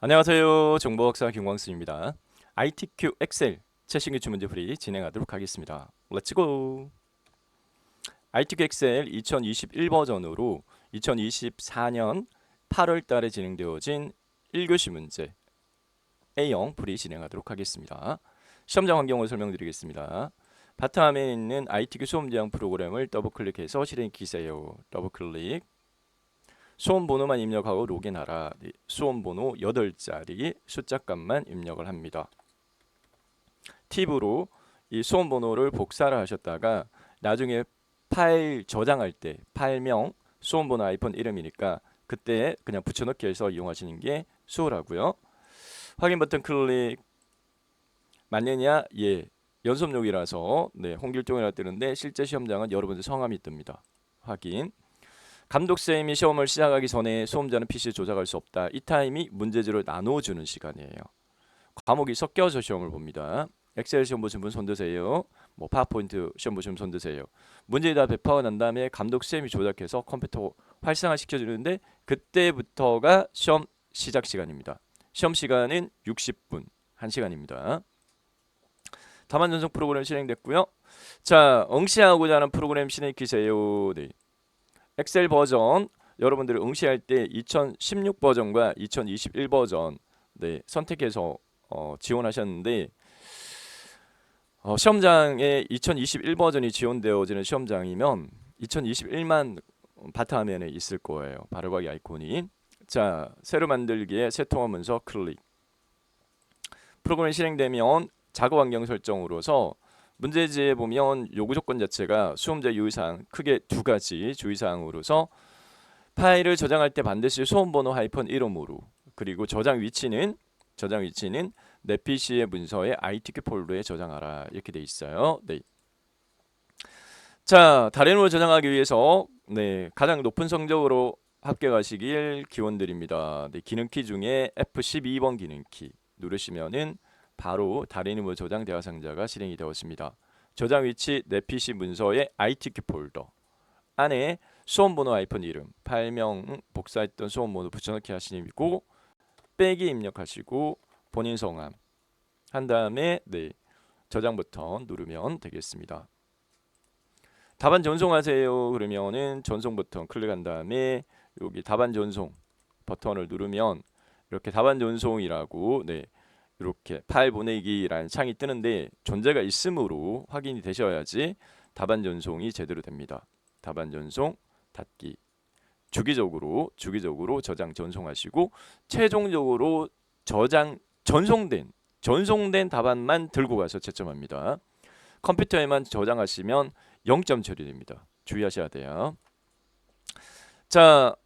안녕하세요. 정보학사 김광수입니다. ITQ 엑셀 최신 기출 문제풀이 진행하도록 하겠습니다. 렛츠고! ITQ 엑셀 2021 버전으로 2024년 8월 달에 진행되어진 1교시 문제 A형 풀이 진행하도록 하겠습니다. 시험장 환경을 설명드리겠습니다. 바탕화면에 있는 ITQ 수험대항 프로그램을 더블클릭해서 실행키세요. 더블클릭. 수험번호만 입력하고 로그인하라. 수험번호 8자리 숫자값만 입력을 합니다. 팁으로 이 수험번호를 복사를 하셨다가 나중에 파일 저장할 때 파일명 수험번호 아이폰 이름이니까 그때 그냥 붙여넣기 해서 이용하시는 게 수월하고요. 확인 버튼 클릭. 맞느냐? 예. 연습용이라서 홍길동이라 뜨는데 실제 시험장은 여러분들 성함이 뜹니다. 확인. 감독쌤이 시험을 시작하기 전에 수험자는 PC 조작할 수 없다. 이 타임이 문제지를 나눠주는 시간이에요. 과목이 섞여서 시험을 봅니다. 엑셀 시험 보신 분 손드세요. 파워포인트 시험 보시면 손드세요. 문제에 다 배포가 난 다음에 감독쌤이 조작해서 컴퓨터 활성화 시켜주는데 그때부터가 시험 시작 시간입니다. 시험 시간은 60분, 1시간입니다. 답안 전송 프로그램 실행됐고요. 자, 응시하고자 하는 프로그램 실행키세요. 네. 엑셀 버전 여러분들이 응시할 때 2016 버전과 2021 버전 선택해서 지원하셨는데 시험장에 2021 버전이 지원되어지는 시험장이면 2021만 바탕화면에 있을 거예요. 바로가기 아이콘이. 자, 새로 만들기에 새 통화 문서 클릭. 프로그램이 실행되면 작업 환경 설정으로서 문제지에 보면 요구 조건 자체가 수험자 유의사항 크게 두 가지 주의사항으로서 파일을 저장할 때 반드시 수험번호 하이픈 이름으로 그리고 저장 위치는 내 PC의 문서에 ITQ 폴더에 저장하라 이렇게 돼 있어요. 네. 자, 다른 저장하기 위해서 가장 높은 성적으로 합격하시길 기원드립니다. 기능키 중에 F12번 기능키 누르시면은 바로 다른 이름으로 저장 대화 상자가 실행이 되었습니다. 저장 위치 내 PC 문서의 ITQ 폴더 안에 수험번호 하이픈 이름 파일명 복사했던 수험번호 붙여넣기 하시는 있고 빼기 입력하시고 본인 성함 한 다음에 저장 버튼 누르면 되겠습니다. 답안 전송하세요 그러면은 전송 버튼 클릭한 다음에 여기 답안 전송 버튼을 누르면 이렇게 답안 전송이라고 이렇게 파일 보내기라는 창이 뜨는데 존재가 있으므로 확인이 되셔야지 답안 전송이 제대로 됩니다. 답안 전송 닫기. 주기적으로 저장 전송하시고 최종적으로 전송된 답안만 들고 가서 채점합니다. 컴퓨터에만 저장하시면 0점 처리됩니다. 주의하셔야 돼요. 자,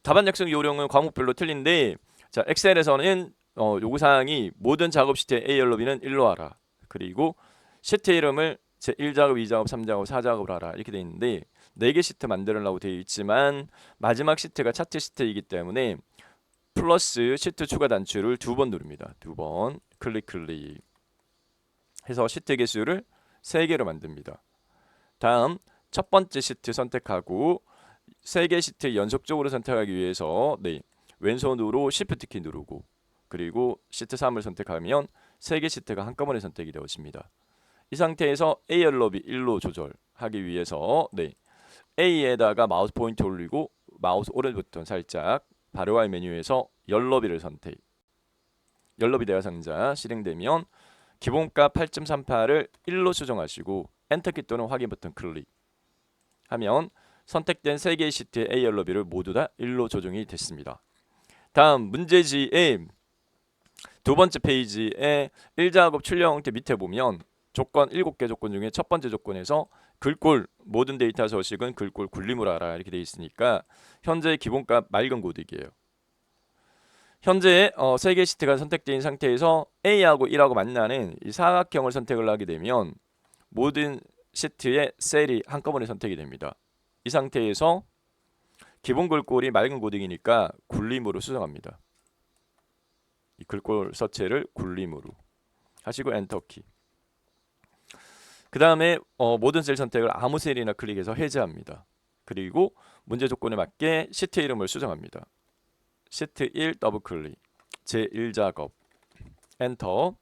답안 작성 요령은 과목별로 틀린데 자, 엑셀에서는 요구사항이 모든 작업 시트의 A 연로비는 1로 하라. 그리고 시트 이름을 제1작업, 2작업, 3작업, 4작업을 하라. 이렇게 되어 있는데 4개 시트 만들으려고 되어 있지만 마지막 시트가 차트 시트이기 때문에 플러스 시트 추가 단추를 2번 누릅니다. 2번 클릭 해서 시트 개수를 3개로 만듭니다. 다음 첫 번째 시트 선택하고 3개 시트 연속적으로 선택하기 위해서 왼손으로 Shift 키 누르고 그리고 시트 3을 선택하면 3개 시트가 한꺼번에 선택이 되어집니다. 이 상태에서 A 연로비 1로 조절하기 위해서 A에다가 마우스 포인트 올리고 마우스 오른쪽 버튼 살짝 바로와의 메뉴에서 연로비를 선택. 연로비 대화 상자 실행되면 기본값 8.38을 1로 수정하시고 엔터키 또는 확인 버튼 클릭 하면 선택된 3개의 시트의 A 연로비를 모두 다 1로 조정이 됐습니다. 다음 문제지의 두 번째 페이지에 1작업 출력 형태 밑에 보면 조건 7개 조건 중에 첫 번째 조건에서 글꼴 모든 데이터 서식은 글꼴 굴림으로 하라 이렇게 되어 있으니까 현재 기본값 맑은 고딕이에요. 현재 3개 시트가 선택된 상태에서 A하고 1하고 만나는 이 사각형을 선택을 하게 되면 모든 시트의 셀이 한꺼번에 선택이 됩니다. 이 상태에서 기본 글꼴이 맑은 고딕이니까 굴림으로 수정합니다. 이 글꼴 서체를 굴림으로 하시고 엔터키. 그 다음에 모든 셀 선택을 아무 셀이나 클릭해서 해제합니다. 그리고 문제 조건에 맞게 시트 이름을 수정합니다. 시트 1 더블 클릭. 제1작업 엔터.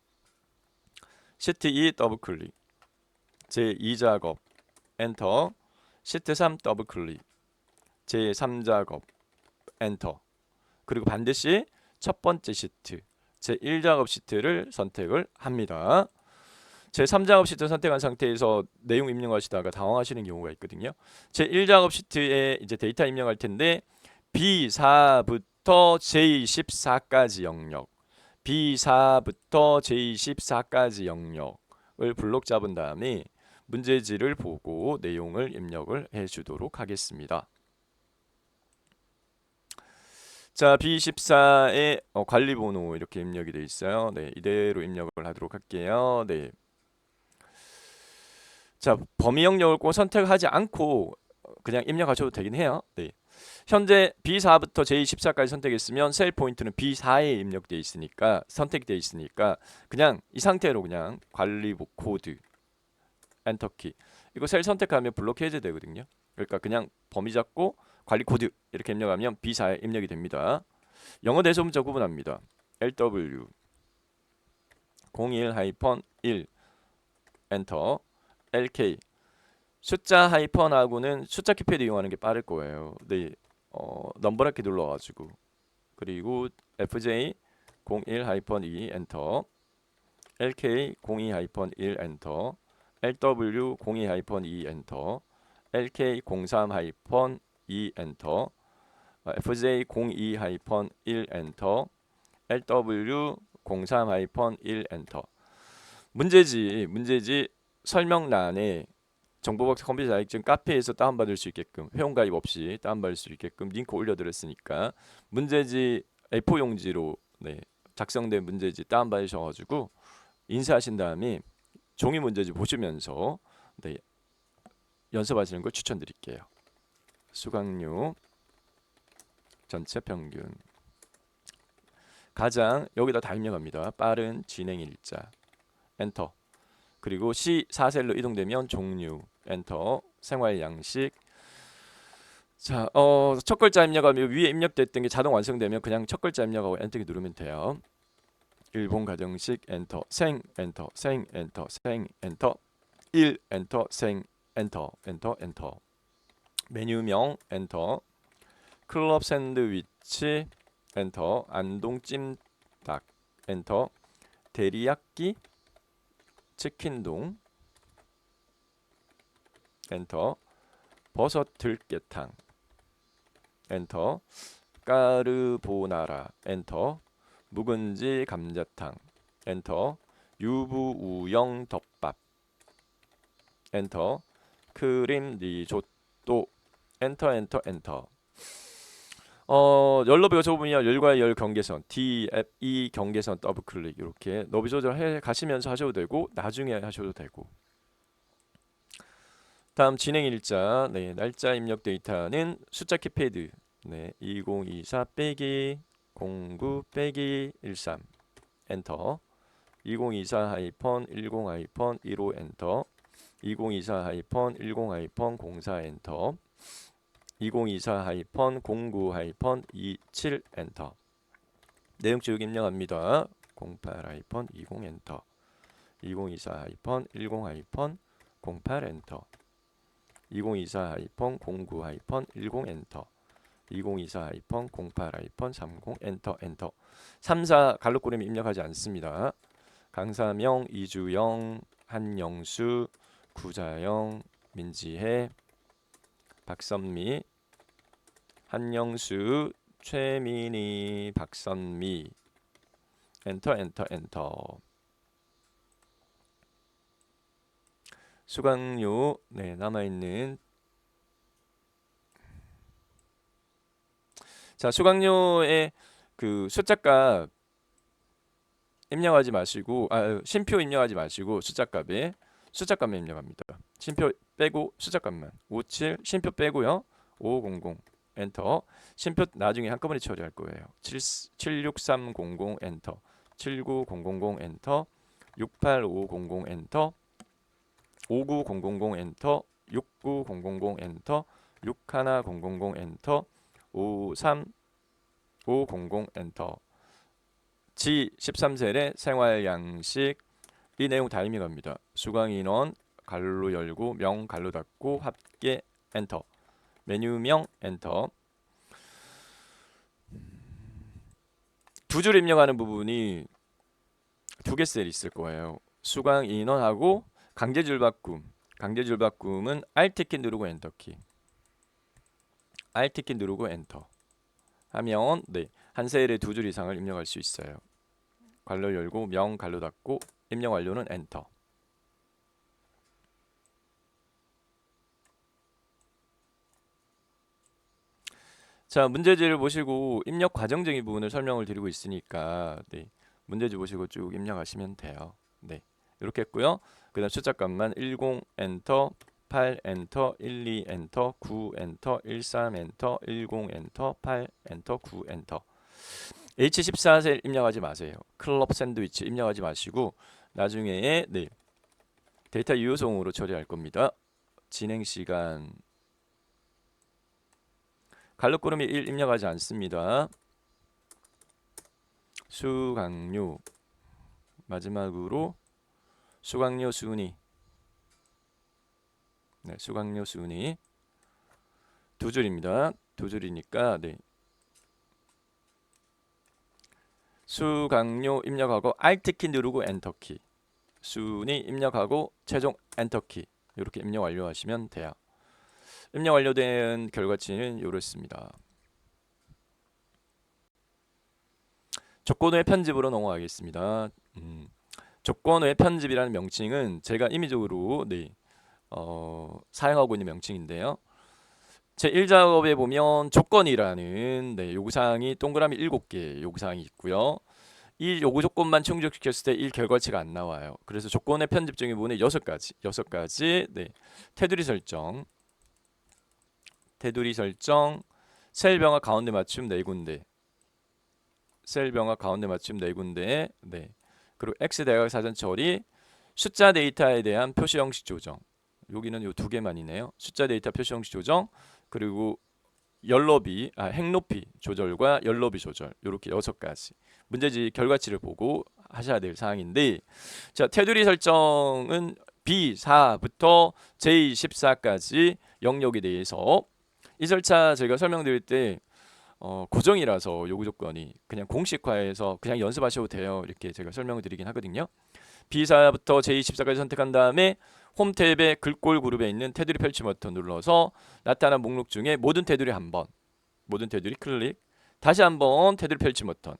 시트 2 더블 클릭. 제2작업 엔터. 시트 3 더블 클릭. 제3작업 엔터. 그리고 반드시 첫 번째 시트 제1작업 시트를 선택을 합니다. 제3작업 시트 선택한 상태에서 내용 입력하시다가 당황하시는 경우가 있거든요. 제1작업 시트에 이제 데이터 입력할 텐데 B4부터 J14까지 영역, B4부터 J14까지 영역을 블록 잡은 다음에 문제지를 보고 내용을 입력을 해주도록 하겠습니다. 자, B14의 관리번호 이렇게 입력이 되어 있어요. 네, 이대로 입력을 하도록 할게요. 네. 자, 범위 영역을 꼭 선택하지 않고 그냥 입력하셔도 되긴 해요. 네. 현재 B4부터 J14까지 선택했으면 셀 포인트는 B4에 입력되어 있으니까 선택되어 있으니까 그냥 이 상태로 그냥 관리 코드 엔터키 이거 셀 선택하면 블록 해제되거든요. 그러니까 그냥 범위 잡고 관리 코드 이렇게 입력하면 B4에 입력이 됩니다. 영어 대소문자 구분합니다. LW 01-1 엔터. LK 숫자 하이펀하고는 숫자 키패드 이용하는 게 빠를 거예요. 네, 넘버라키 눌러가지고 그리고 FJ 01-2 엔터. LK 02-1 엔터. LW 02-2 엔터. LK 03-2 엔터. FJ 02-1 엔터. LW 03-1 엔터. 문제지 설명란에 정보박스 컴퓨터 자격증 카페에서 다운받을 수 있게끔 회원가입 없이 다운받을 수 있게끔 링크 올려드렸으니까 문제지 A4 용지로 네, 작성된 문제지 다운받으셔가지고 인쇄하신 다음에 종이 문제지 보시면서 네, 연습하시는 걸 추천드릴게요. 수강료 전체 평균 가장 여기다 다 입력합니다. 빠른 진행 일자 엔터. 그리고 C4셀로 이동되면 종류 엔터. 생활 양식. 자, 첫 글자 입력하면 위에 입력됐던 게 자동 완성되면 그냥 첫 글자 입력하고 엔터키 누르면 돼요. 일본 가정식 엔터. 생 엔터. 생 엔터. 생 엔터. 1 엔터. 생 엔터. 엔터 엔터. 메뉴명 엔터. 클럽 샌드위치 엔터. 안동 찜닭 엔터. 데리야끼 치킨동 엔터. 버섯 들깨탕 엔터. 까르보나라 엔터. 묵은지 감자탕 엔터. 유부 우영 덮밥 엔터. 크림 리조또 엔터 엔터 엔터. 열너비가 좁으면 열과 열 경계선 DFE 경계선 더블 클릭 이렇게 너비 조절해 가시면서 하셔도 되고 나중에 하셔도 되고. 다음 진행 일자. 네, 날짜 입력 데이터는 숫자 키패드 네, 2024 빼기 09 빼기 13 엔터. 2024-10-15 엔터. 2024-10-04 엔터. 2024-09-27 엔터. 내용 지우기 입력합니다. 08-20 엔터. 2024-10-08 엔터. 2024-09-10 엔터. 2024-08-30 엔터 엔터. 3, 4 갈록고름 입력하지 않습니다. 강사명, 이주영, 한영수, 구자영, 민지혜, 박선미, 한영수, 최민희, 박선미 엔터 엔터 엔터. 수강료 네, 남아있는 자, 수강료의 그 숫자값 입력하지 마시고 쉼표 입력하지 마시고 숫자값에 입력합니다. 쉼표 빼고 숫자값만 57 쉼표 빼고요. 500 엔터. 쉼표 나중에 한꺼번에 처리할 거예요. 76300 엔터. 79000 엔터. 68500 엔터. 59000 엔터. 69000 엔터. 61000 엔터. 53500 엔터. 지 13셀의 생활 양식 이 내용 다 이미 갑니다. 수강 인원 가로 열고 명 가로 닫고 합계 엔터. 메뉴명 엔터. 두 줄 입력하는 부분이 두 개 셀 있을 거예요. 수강 인원하고 강제줄 바꿈. 강제줄 바꿈은 Alt키 누르고 엔터키. Alt키 누르고 엔터 하면 한 셀에 두 줄 이상을 입력할 수 있어요. 괄호 열고 명 괄호 닫고 입력 완료는 엔터. 자, 문제지를 보시고 입력 과정적인 부분을 설명을 드리고 있으니까 문제지 보시고 쭉 입력하시면 돼요. 이렇게 했고요. 그 다음 숫자 값만 10 엔터, 8 엔터, 12 엔터, 9 엔터, 13 엔터, 10 엔터, 8 엔터, 9 엔터. H14셀 입력하지 마세요. 클럽 샌드위치 입력하지 마시고 나중에 데이터 유효성으로 처리할 겁니다. 진행 시간 갈록구름이 1 입력하지 않습니다. 수강료 마지막으로 수강료 순위 수강료 순위 두 줄입니다. 두 줄이니까 수강료 입력하고 Alt키 누르고 엔터키 순위 입력하고 최종 엔터키 이렇게 입력 완료하시면 돼요. 입력 완료된 결과치는 이렇습니다. 조건의 편집으로 넘어가겠습니다. 조건의 편집이라는 명칭은 제가 임의적으로 사용하고 있는 명칭인데요. 제1작업에 보면 조건이라는 요구사항이 동그라미 7개 요구사항이 있고요. 이 요구 조건만 충족시켰을 때 1 결과치가 안 나와요. 그래서 조건의 편집적인 부분에 6가지 테두리 설정 셀 병합 가운데 맞춤 4군데 셀 병합 가운데 맞춤 4군데 그리고 X 대각 사전 처리 숫자 데이터에 대한 표시 형식 조정 여기는 요 두 개만이네요. 숫자 데이터 표시 형식 조정 그리고 행높이 조절과 열높이 조절 이렇게 6가지 문제지 결과치를 보고 하셔야 될 사항인데 자 테두리 설정은 B4부터 J14까지 영역에 대해서 이 절차 제가 설명드릴 때 고정이라서 요구 조건이 그냥 공식화해서 그냥 연습하셔도 돼요. 이렇게 제가 설명을 드리긴 하거든요. B4부터 J14까지 선택한 다음에 홈 탭의 글꼴 그룹에 있는 테두리 펼치 버튼 눌러서 나타난 목록 중에 모든 테두리 한번 모든 테두리 클릭 다시 한번 테두리 펼치 버튼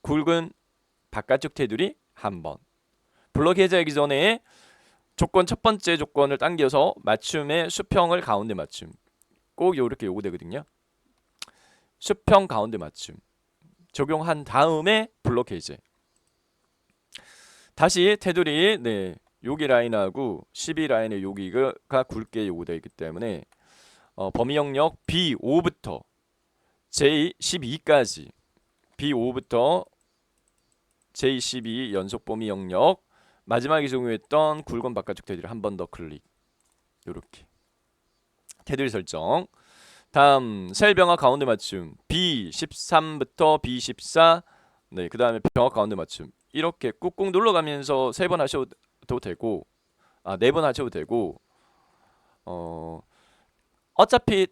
굵은 바깥쪽 테두리 한번 블록 해제하기 전에 조건 첫 번째 조건을 당겨서 맞춤의 수평을 가운데 맞춤 꼭 이렇게 요구되거든요. 수평 가운데 맞춤 적용한 다음에 블록 해제 다시 테두리 여기 라인하고 12라인의 여기가 굵게 요구되어 있기 때문에 범위 영역 B5부터 J12까지 B5부터 J12 연속 범위 영역 마지막에 적용했던 굵은 바깥쪽 테두리 한 번 더 클릭 이렇게 테두리 설정 다음 셀 병합 가운데 맞춤 B13부터 B14 그 다음에 병합 가운데 맞춤 이렇게 꾹꾹 눌러가면서 3번 하셔도 되고 4번 하셔도 되고 어차피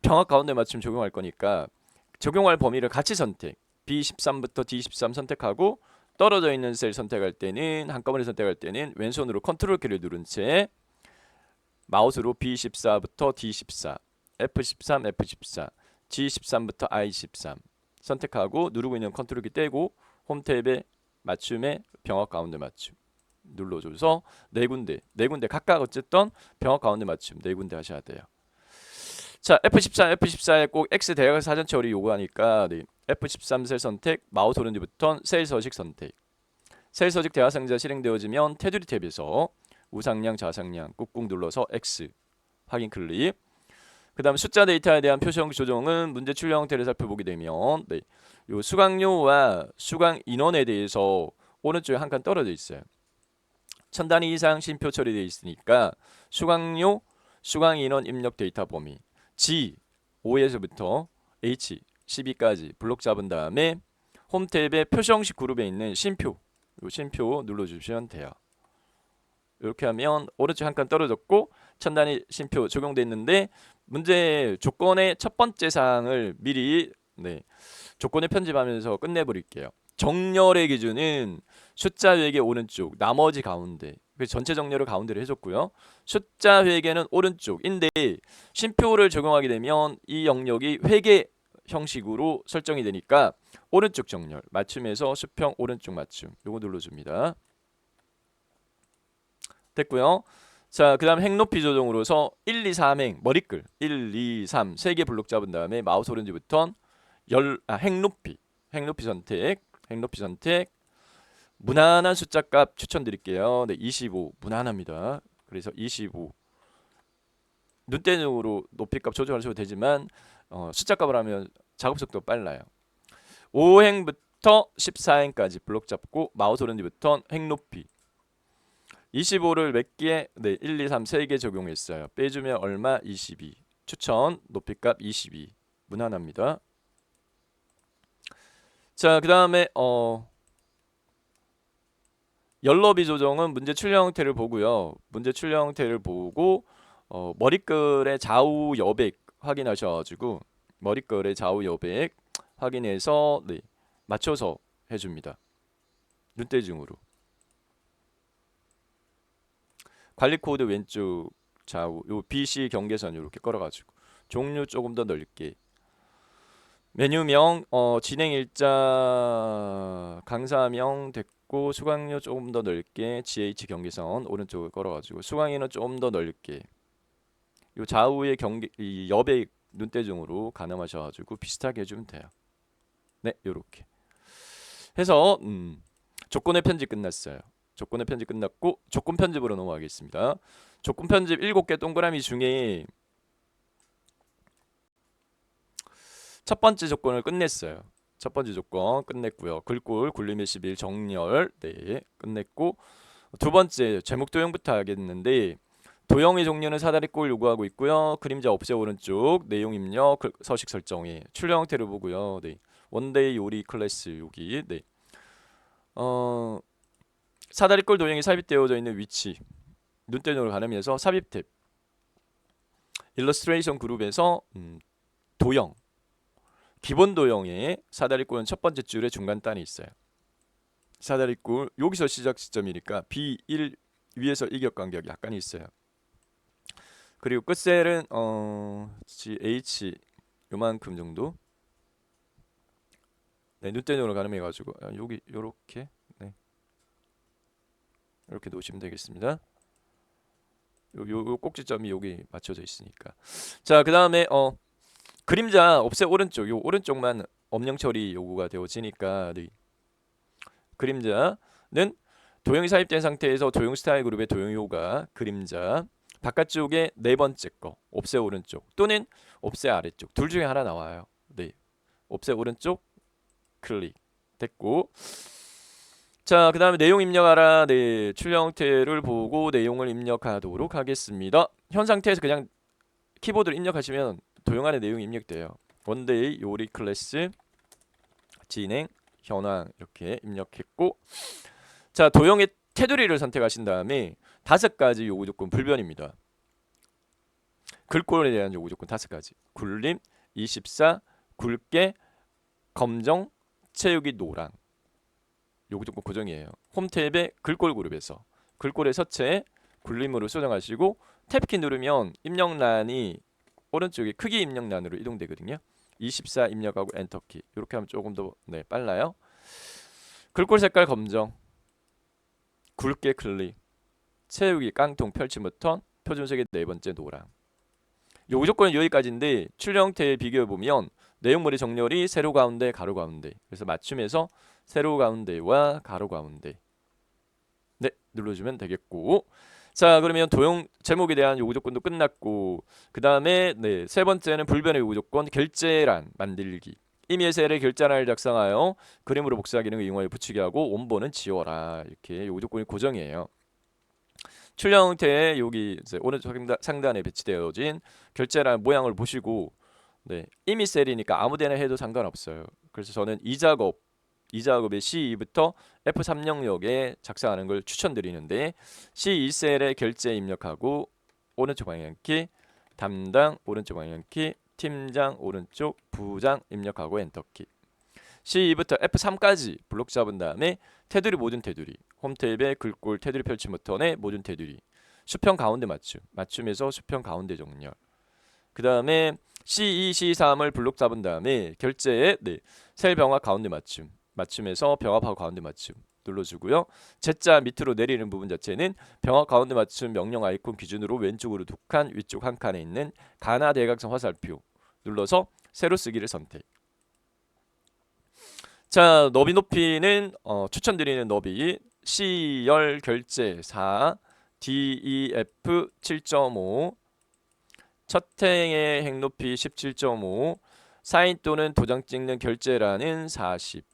병합 가운데 맞춤 적용할 거니까 적용할 범위를 같이 선택 B13부터 D13 선택하고 떨어져 있는 셀 선택할 때는 한꺼번에 선택할 때는 왼손으로 컨트롤 키를 누른 채 마우스로 B14부터 D14 F13, F14 G13부터 I13 선택하고 누르고 있는 컨트롤 키 떼고 홈 탭에 맞춤에 병합 가운데 맞춤 눌러줘서 네 군데 각각 어쨌든 병합 가운데 맞춤 4군데 하셔야 돼요. 자 F14에 꼭 X 대각 사전 처리 요구하니까 F13 셀 선택 마우스 오른쪽 버튼 셀 서식 선택 셀 서식 대화 상자 실행되어지면 테두리 탭에서 우상향 좌상향 꾹꾹 눌러서 X 확인 클릭 그 다음 숫자 데이터에 대한 표시 형식 조정은 문제 출력 형태를 살펴보게 되면 요 수강료와 수강 인원에 대해서 오른쪽에 한 칸 떨어져 있어요. 1000단위 이상 심표 처리되어 있으니까 수강료, 수강 인원 입력 데이터 범위 G 5에서부터 H 12까지 블록 잡은 다음에 홈 탭에 표시 형식 그룹에 있는 쉼표, 요 쉼표 눌러주시면 돼요. 이렇게 하면 오른쪽 한 칸 떨어졌고 천 단위 쉼표 적용돼 있는데 문제 조건의 첫 번째 사항을 미리 조건을 편집하면서 끝내버릴게요. 정렬의 기준은 숫자 회계 오른쪽, 나머지 가운데. 그래서 전체 정렬을 가운데로 해줬고요. 숫자 회계는 오른쪽인데 쉼표를 적용하게 되면 이 영역이 회계 형식으로 설정이 되니까 오른쪽 정렬 맞춤에서 수평 오른쪽 맞춤 요거 눌러줍니다. 됐고요. 자, 그 다음 행 높이 조정으로서 1, 2, 3행 머리글 1, 2, 3 3개 블록 잡은 다음에 마우스 오른쪽부터 행 높이 선택 무난한 숫자 값 추천드릴게요. 네, 25 무난합니다. 그래서 25 눈대중으로 높이 값 조절하셔도 되지만 숫자 값을 하면 작업 속도 빨라요. 5행부터 14행까지 블록 잡고 마우스 오른쪽부터 행 높이 25를 몇 개? 네, 1, 2, 3 3개 적용했어요. 빼주면 얼마? 22. 추천 높이값 22. 무난합니다. 자, 그 다음에 열너비 조정은 문제 출력 형태를 보고요. 문제 출력 형태를 보고 머리글의 좌우 여백 확인하셔가지고 머리글의 좌우 여백 확인해서 맞춰서 해줍니다. 눈대중으로. 관리 코드 왼쪽 좌우 요 BC 경계선 이렇게 걸어가지고 종류 조금 더 넓게 메뉴명 진행 일자 강사명 됐고 수강료 조금 더 넓게 GH 경계선 오른쪽을 걸어가지고 수강인은 조금 더 넓게 요 좌우의 이 여백 눈대중으로 가늠하셔가지고 비슷하게 해주면 돼요. 네, 요렇게 해서 조건의 편집 끝났어요. 조건의 편집 끝났고 조건 편집으로 넘어가겠습니다. 조건 편집 7개 동그라미 중에 첫 번째 조건을 끝냈어요. 첫 번째 조건 끝냈고요. 글꼴 굴림의 11 정렬 끝냈고 두 번째 제목 도형부터 하겠는데 도형의 종류는 사다리꼴 요구하고 있고요. 그림자 없애 오른쪽 내용 입력 서식 설정에 출력 형태를 보고요. 원데이 요리 클래스 여기 사다리꼴 도형이 삽입되어져 있는 위치 눈대중으로 가늠해서 삽입 탭 일러스트레이션 그룹에서 도형 기본 도형에 사다리꼴은 첫 번째 줄에 중간 단이 있어요. 사다리꼴 여기서 시작 시점이니까 B1 위에서 이격 간격이 약간 있어요. 그리고 끝셀은 GH 요만큼 정도 눈대중으로 가늠해가지고 여기 요렇게 이렇게 놓으시면 되겠습니다. 요 꼭지점이 여기 맞춰져 있으니까. 자, 그 다음에 그림자 없애 오른쪽 요 오른쪽만 엄령 처리 요구가 되어지니까 그림자는 도형이 삽입된 상태에서 도형 스타일 그룹의 도형 요가 그림자 바깥쪽에 네 번째 거 없애 오른쪽 또는 없애 아래쪽 둘 중에 하나 나와요. 없애 오른쪽 클릭 됐고 자, 그 다음에 내용 입력하라. 출력 형태를 보고 내용을 입력하도록 하겠습니다. 현 상태에서 그냥 키보드를 입력하시면 도형 안에 내용이 입력돼요. 원데이 요리 클래스 진행 현황 이렇게 입력했고 자, 도형의 테두리를 선택하신 다음에 5가지 요구 조건 불변입니다. 글꼴에 대한 요구 조건 5가지 굴림 24 굵게 검정 채우기 노랑 요구 조건 고정이에요. 홈 탭의 글꼴 그룹에서 글꼴의 서체 굴림으로 수정하시고 탭키 누르면 입력란이 오른쪽에 크기 입력란으로 이동되거든요. 24 입력하고 엔터키 이렇게 하면 조금 더 빨라요. 글꼴 색깔 검정 굵게 클릭 채우기 깡통 펼침 버튼 표준색의 네 번째 노랑 요구 조건은 여기까지인데 출력 형태에 비교해보면 내용물의 정렬이 세로 가운데 가로 가운데 그래서 맞춤해서 세로 가운데와 가로 가운데 눌러주면 되겠고 자, 그러면 도형 제목에 대한 요구 조건도 끝났고 그 다음에 세 번째는 불변의 요구 조건 결제란 만들기 임의 셀에 결제란을 작성하여 그림으로 복사 기능을 이용하여 붙이게 하고 원본은 지워라 이렇게 요구 조건이 고정이에요. 출력 형태에 여기 오른쪽 상단에 배치되어진 결제란 모양을 보시고 임의 셀이니까 아무데나 해도 상관없어요. 그래서 저는 이 작업 이작업의 C2부터 F3영역에 작성하는 걸 추천드리는데 C1셀에 결제 입력하고 오른쪽 방향키 담당 오른쪽 방향키 팀장 오른쪽 부장 입력하고 엔터키 C2부터 F3까지 블록 잡은 다음에 테두리 모든 테두리 홈 탭의 글꼴 테두리 펼침 버튼에 모든 테두리 수평 가운데 맞춤에서 수평 가운데 정렬 그 다음에 C2, C3을 블록 잡은 다음에 결제에 셀 병합 가운데 맞춤에서 병합하고 가운데 맞춤 눌러주고요. Z자 밑으로 내리는 부분 자체는 병합 가운데 맞춤 명령 아이콘 기준으로 왼쪽으로 2칸 위쪽 1칸에 있는 가나 대각선 화살표 눌러서 세로 쓰기를 선택. 자, 너비 높이는 추천드리는 너비 C열 결제 4, DEF 7.5 첫 행의 행높이 17.5 사인 또는 도장 찍는 결제란은 40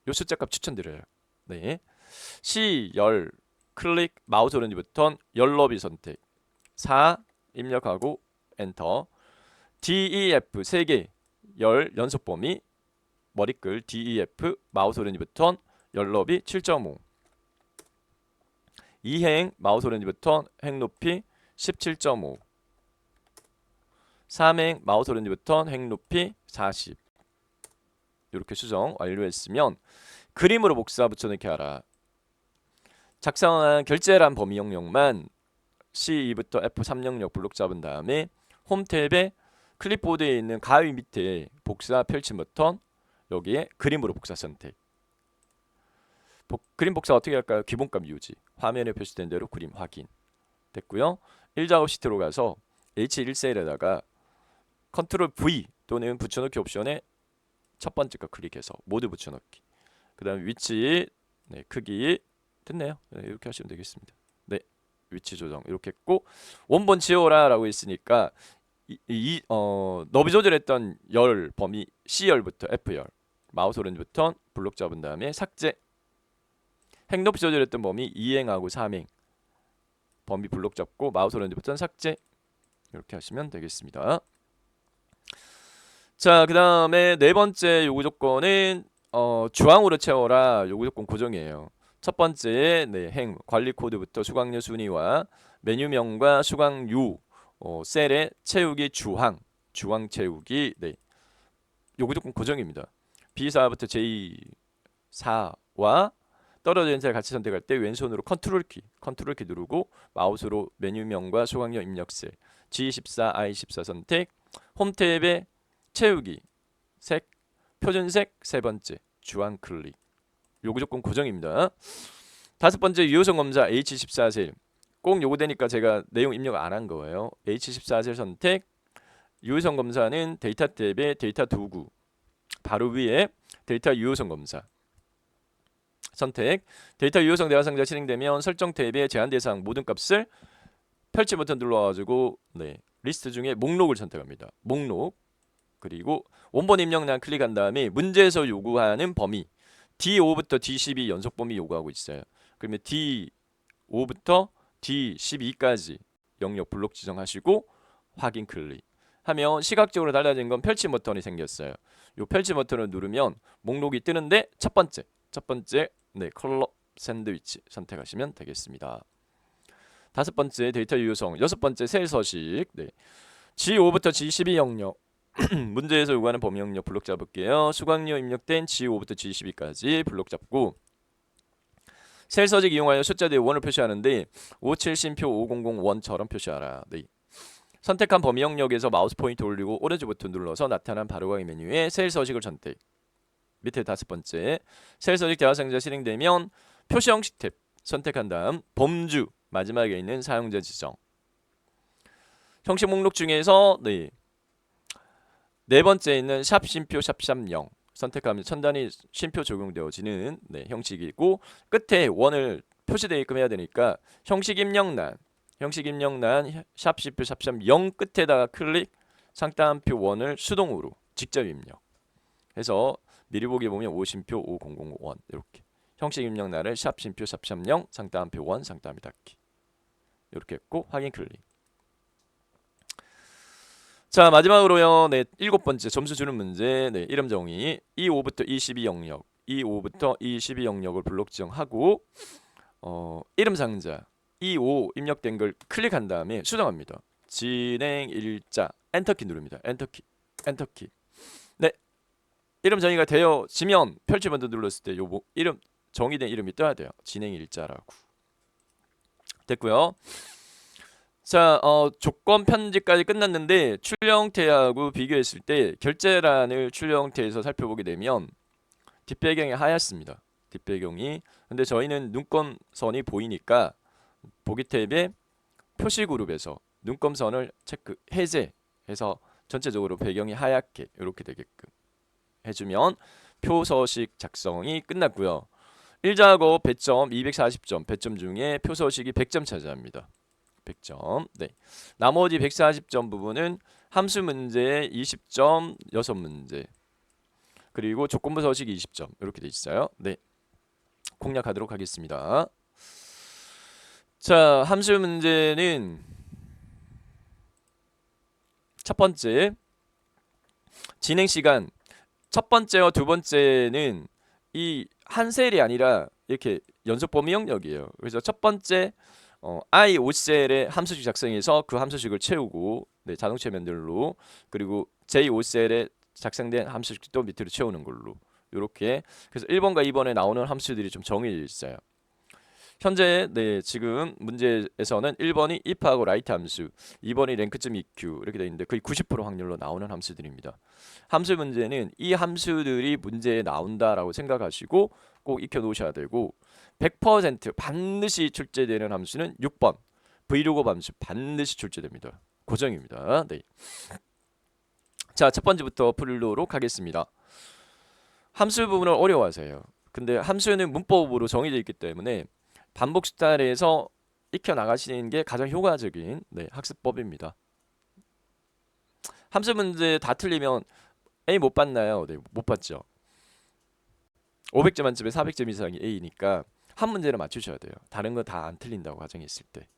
요 숫자값 추천드려요. 네. C 열 클릭 마우스 오른쪽 버튼 열 너비 선택 4 입력하고 엔터 DEF 3개 열 연속 범위 머리글 DEF 마우스 오른쪽 버튼 열 너비 7.5 2행 마우스 오른쪽 버튼 행높이 17.5 3행 마우스 오른쪽 버튼 행높이 40 이렇게 수정 완료했으면 그림으로 복사 붙여넣기 하라. 작성한 결제란 범위 영역만 C2부터 F3영역 블록 잡은 다음에 홈 탭에 클립보드에 있는 가위 밑에 복사 펼침 버튼 여기에 그림으로 복사 선택. 그림 복사 어떻게 할까요? 기본값 유지. 화면에 표시된 대로 그림 확인. 됐고요. 1작업 시트로 가서 H1셀에다가 컨트롤 V 또는 붙여넣기 옵션에 첫 번째 거 클릭해서 모두 붙여넣기. 그 다음 위치, 크기 됐네요. 이렇게 하시면 되겠습니다. 네, 위치 조정 이렇게 했고 원본 지워라 라고 했으니까 너비 조절했던 열 범위 C열부터 F열 마우스 오른쪽 버튼 블록 잡은 다음에 삭제 행높이 조절했던 범위 2행하고 3행 범위 블록 잡고 마우스 오른쪽 버튼 삭제 이렇게 하시면 되겠습니다. 자, 그 다음에 네 번째 요구 조건은 주황으로 채워라 요구 조건 고정이에요. 첫 번째 행 관리 코드부터 수강료 순위와 메뉴명과 수강료 셀의 채우기 주황 채우기 요구 조건 고정입니다. B4부터 J4와 떨어져 있는 셀 같이 선택할 때 왼손으로 컨트롤 키 누르고 마우스로 메뉴명과 수강료 입력셀 G14, I14 선택 홈 탭에 채우기 색 표준색 세 번째 주황 클릭 요구 조건 고정입니다. 다섯 번째 유효성 검사 H14셀 꼭 요거 되니까 제가 내용 입력 안 한 거예요. H14셀 선택 유효성 검사는 데이터 탭에 데이터 도구 바로 위에 데이터 유효성 검사 선택 데이터 유효성 대화상자 실행되면 설정 탭에 제한 대상 모든 값을 펼치 버튼 눌러가지고 리스트 중에 목록을 선택합니다. 목록 그리고 원본 입력란 클릭한 다음에 문제에서 요구하는 범위 D5부터 D12 연속 범위 요구하고 있어요. 그러면 D5부터 D12까지 영역 블록 지정하시고 확인 클릭 하면 시각적으로 달라진 건 펼치 버튼이 생겼어요. 요 펼치 버튼을 누르면 목록이 뜨는데 첫 번째 컬러 샌드위치 선택하시면 되겠습니다. 다섯 번째 데이터 유효성 여섯 번째 셀 서식 G5부터 G12 영역 문제에서 요구하는 범위 영역 블록 잡을게요. 수강료 입력된 G5부터 G12까지 블록 잡고 셀 서식 이용하여 숫자 뒤에 원을 표시하는데 57 쉼표 5001처럼 표시하라. 선택한 범위 영역에서 마우스 포인트 올리고 오른쪽 버튼 눌러서 나타난 바로가기 메뉴에 셀 서식을 선택. 밑에 다섯 번째 셀 서식 대화상자 실행되면 표시 형식 탭 선택한 다음 범주 마지막에 있는 사용자 지정 형식 목록 중에서 네 번째에 있는 샵 쉼표 샵0 선택하면 첨단위 쉼표 적용되어지는 형식이고 끝에 원을 표시되어 있게끔 해야 되니까 형식 입력란 샵 쉼표 샵0 끝에다가 클릭 상따옴표 원을 수동으로 직접 입력 해서 미리 보기 보면 5쉼표 5001 이렇게 형식 입력란을 샵 쉼표 샵0 상따옴표 원 상따옴표 닫기 이렇게 했고 확인 클릭. 자 마지막으로요 일곱 번째 점수 주는 문제 이름 정의 E5부터 E12 영역 E5부터 E12 영역을 블록 지정하고 이름 상자 E5 입력된 걸 클릭한 다음에 수정합니다. 진행 일자 엔터키 누릅니다. 엔터키. 네, 이름 정의가 되어지면 펼치 버튼 눌렀을 때 요 이름 정의된 이름이 떠야 돼요. 진행 일자라고. 됐고요. 자, 조건 편집까지 끝났는데 출력 형태하고 비교했을 때 결제란을 출력 형태에서 살펴보게 되면 뒷배경이 하얗습니다. 뒷배경이. 근데 저희는 눈금선이 보이니까 보기 탭에 표시 그룹에서 눈금선을 체크 해제해서 전체적으로 배경이 하얗게 이렇게 되게끔 해주면 표서식 작성이 끝났고요. 1작업 배점 240점, 배점 중에 표서식이 100점 차지합니다. 100점. 네. 나머지 140점 부분은 함수 문제 20점, 6문제. 그리고 조건부 서식 20점. 이렇게 돼 있어요. 네. 공략하도록 하겠습니다. 자, 함수 문제는 첫 번째 진행 시간. 첫 번째와 두 번째는 이 한 셀이 아니라 이렇게 연속 범위 영역이에요. 그래서 첫 번째 I 5셀의 함수식 작성해서 그 함수식을 채우고 네, 자동차 면들로 그리고 J 5셀에 작성된 함수식도 밑으로 채우는 걸로 이렇게 그래서 1번과 2번에 나오는 함수들이 좀 정해져 있어요. 현재 네, 지금 문제에서는 1번이 if하고 write 함수, 2번이 rank.eq 이렇게 되어 있는데 거의 90% 확률로 나오는 함수들입니다. 함수 문제는 이 함수들이 문제에 나온다라고 생각하시고 꼭 익혀 놓으셔야 되고 100% 반드시 출제되는 함수는 6번 vlookup 함수 반드시 출제됩니다. 고정입니다. 네. 자, 첫 번째부터 풀도록 하겠습니다. 함수 부분을 어려워하세요. 근데 함수는 문법으로 정해져 있기 때문에 반복 스타일에서 익혀 나가시는 게 가장 효과적인 네, 학습법입니다. 함수 문제 다 틀리면 A 못 받나요? 네, 못 받죠. 500점 만점에 400점 이상이 A니까 한 문제를 맞추셔야 돼요. 다른 거 다 안 틀린다고 가정했을 때.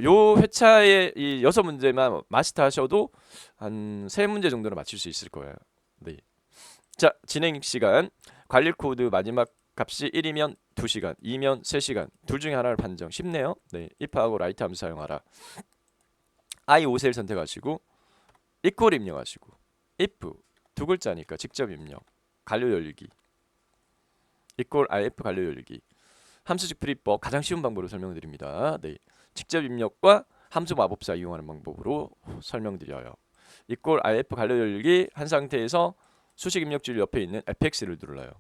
요 회차에 이 6문제만 마스터 하셔도 한 3문제 정도는 맞출 수 있을 거예요. 네. 자, 진행 시간. 관리 코드 마지막 값이 1이면 2시간, 2면 3시간. 둘 중에 하나를 판정. 쉽네요. 네. if하고 write 함수 사용하라. I 5셀 선택하시고 equal 입력하시고 if 두 글자니까 직접 입력. 관료 열기. equal if 관료 열기. 함수식 풀이법 가장 쉬운 방법으로 설명드립니다. 네. 직접 입력과 함수 마법사 이용하는 방법으로 설명드려요. equal if 관료 열기 한 상태에서 수식 입력줄 옆에 있는 fx를 눌러요.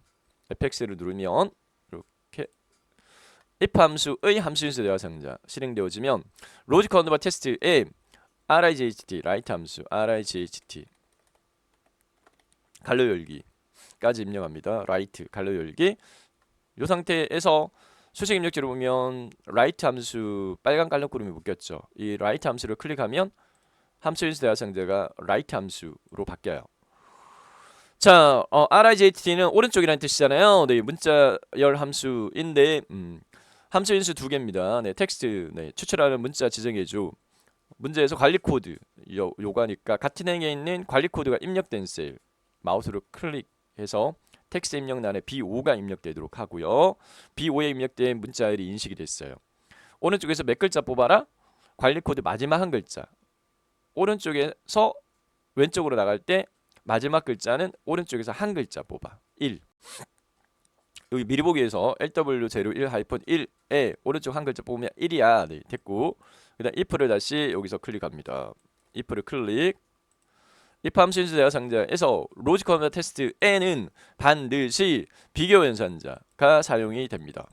fx를 누르면 이렇게 if 함수의 함수인수 대화상자 실행되어지면 로직 컨버터 테스트에 RIGHT write 함수 RIGHT 갈로 열기까지 입력합니다. write 갈로 열기. 이 상태에서 수식 입력지를 보면 write 함수 빨간 깔짝구름이 묶였죠. 이 write 함수를 클릭하면 함수인수 대화상자가 write 함수로 바뀌어요. 자, RIGHT는 오른쪽이라는 뜻이잖아요. 네, 문자열 함수인데 함수 인수 두 개입니다. 네, 텍스트 네, 추출하는 문자 지정해줘. 문제에서 관리 코드 요거니까 같은 행에 있는 관리 코드가 입력된 셀 마우스로 클릭해서 텍스트 입력란에 B5가 입력되도록 하고요. B5에 입력된 문자열이 인식이 됐어요. 오른쪽에서 몇 글자 뽑아라? 관리 코드 마지막 한 글자. 오른쪽에서 왼쪽으로 나갈 때 마지막 글자는 오른쪽에서 한 글자 뽑아. 1. 여기 미리 보기에서 LW01-1에 오른쪽 한 글자 뽑으면 1이야. 네, 됐고. 그다음 if를 다시 여기서 클릭합니다. if를 클릭. if 함수인수 대화상자에서 로직 컨버터 테스트에는 반드시 비교 연산자가 사용이 됩니다.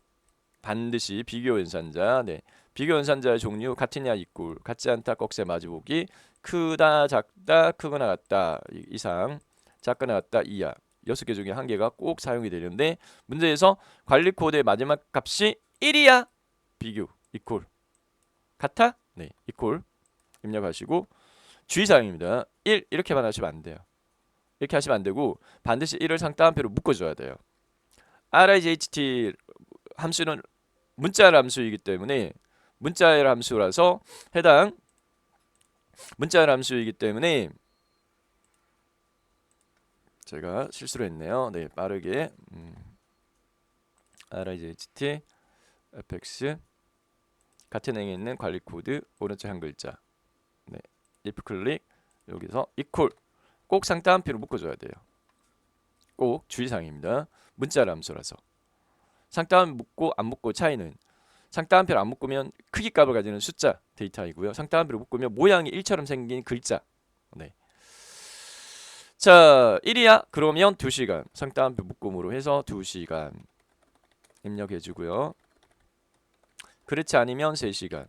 반드시 비교 연산자. 네. 비교 연산자의 종류 같으냐 이꼴 같지 않다 꺽쇠 마주보기 크다 작다 크거나 같다 이상 작거나 같다 이하 6개 중에 한 개가 꼭 사용이 되는데 문제에서 관리 코드의 마지막 값이 1이야 비교 이꼴 같아? 네 이꼴 입력하시고 주의사항입니다. 1 이렇게만 하시면 안 돼요. 이렇게 하시면 안 되고 반드시 1을 상 따옴표로 묶어줘야 돼요. RIGHT 함수는 문자열 함수이기 때문에 문자열 함수라서 해당 문자열 함수이기 때문에 제가 실수를 했네요. 네, 빠르게 RIGHT fx 같은 행에 있는 관리 코드 오른쪽 한 글자. 네, if 클릭 여기서 equal 꼭 상따옴표로 묶어줘야 돼요. 꼭 주의사항입니다. 문자를 함수라서 상따옴 묶고 안 묶고 차이는 상따옴표를 안 묶으면 크기 값을 가지는 숫자 데이터이고요. 상따옴표를 묶으면 모양이 1처럼 생긴 글자. 네. 자, 1이야? 그러면 2시간. 상따옴표 묶음으로 해서 2시간 입력해 주고요. 그렇지 않으면 3시간.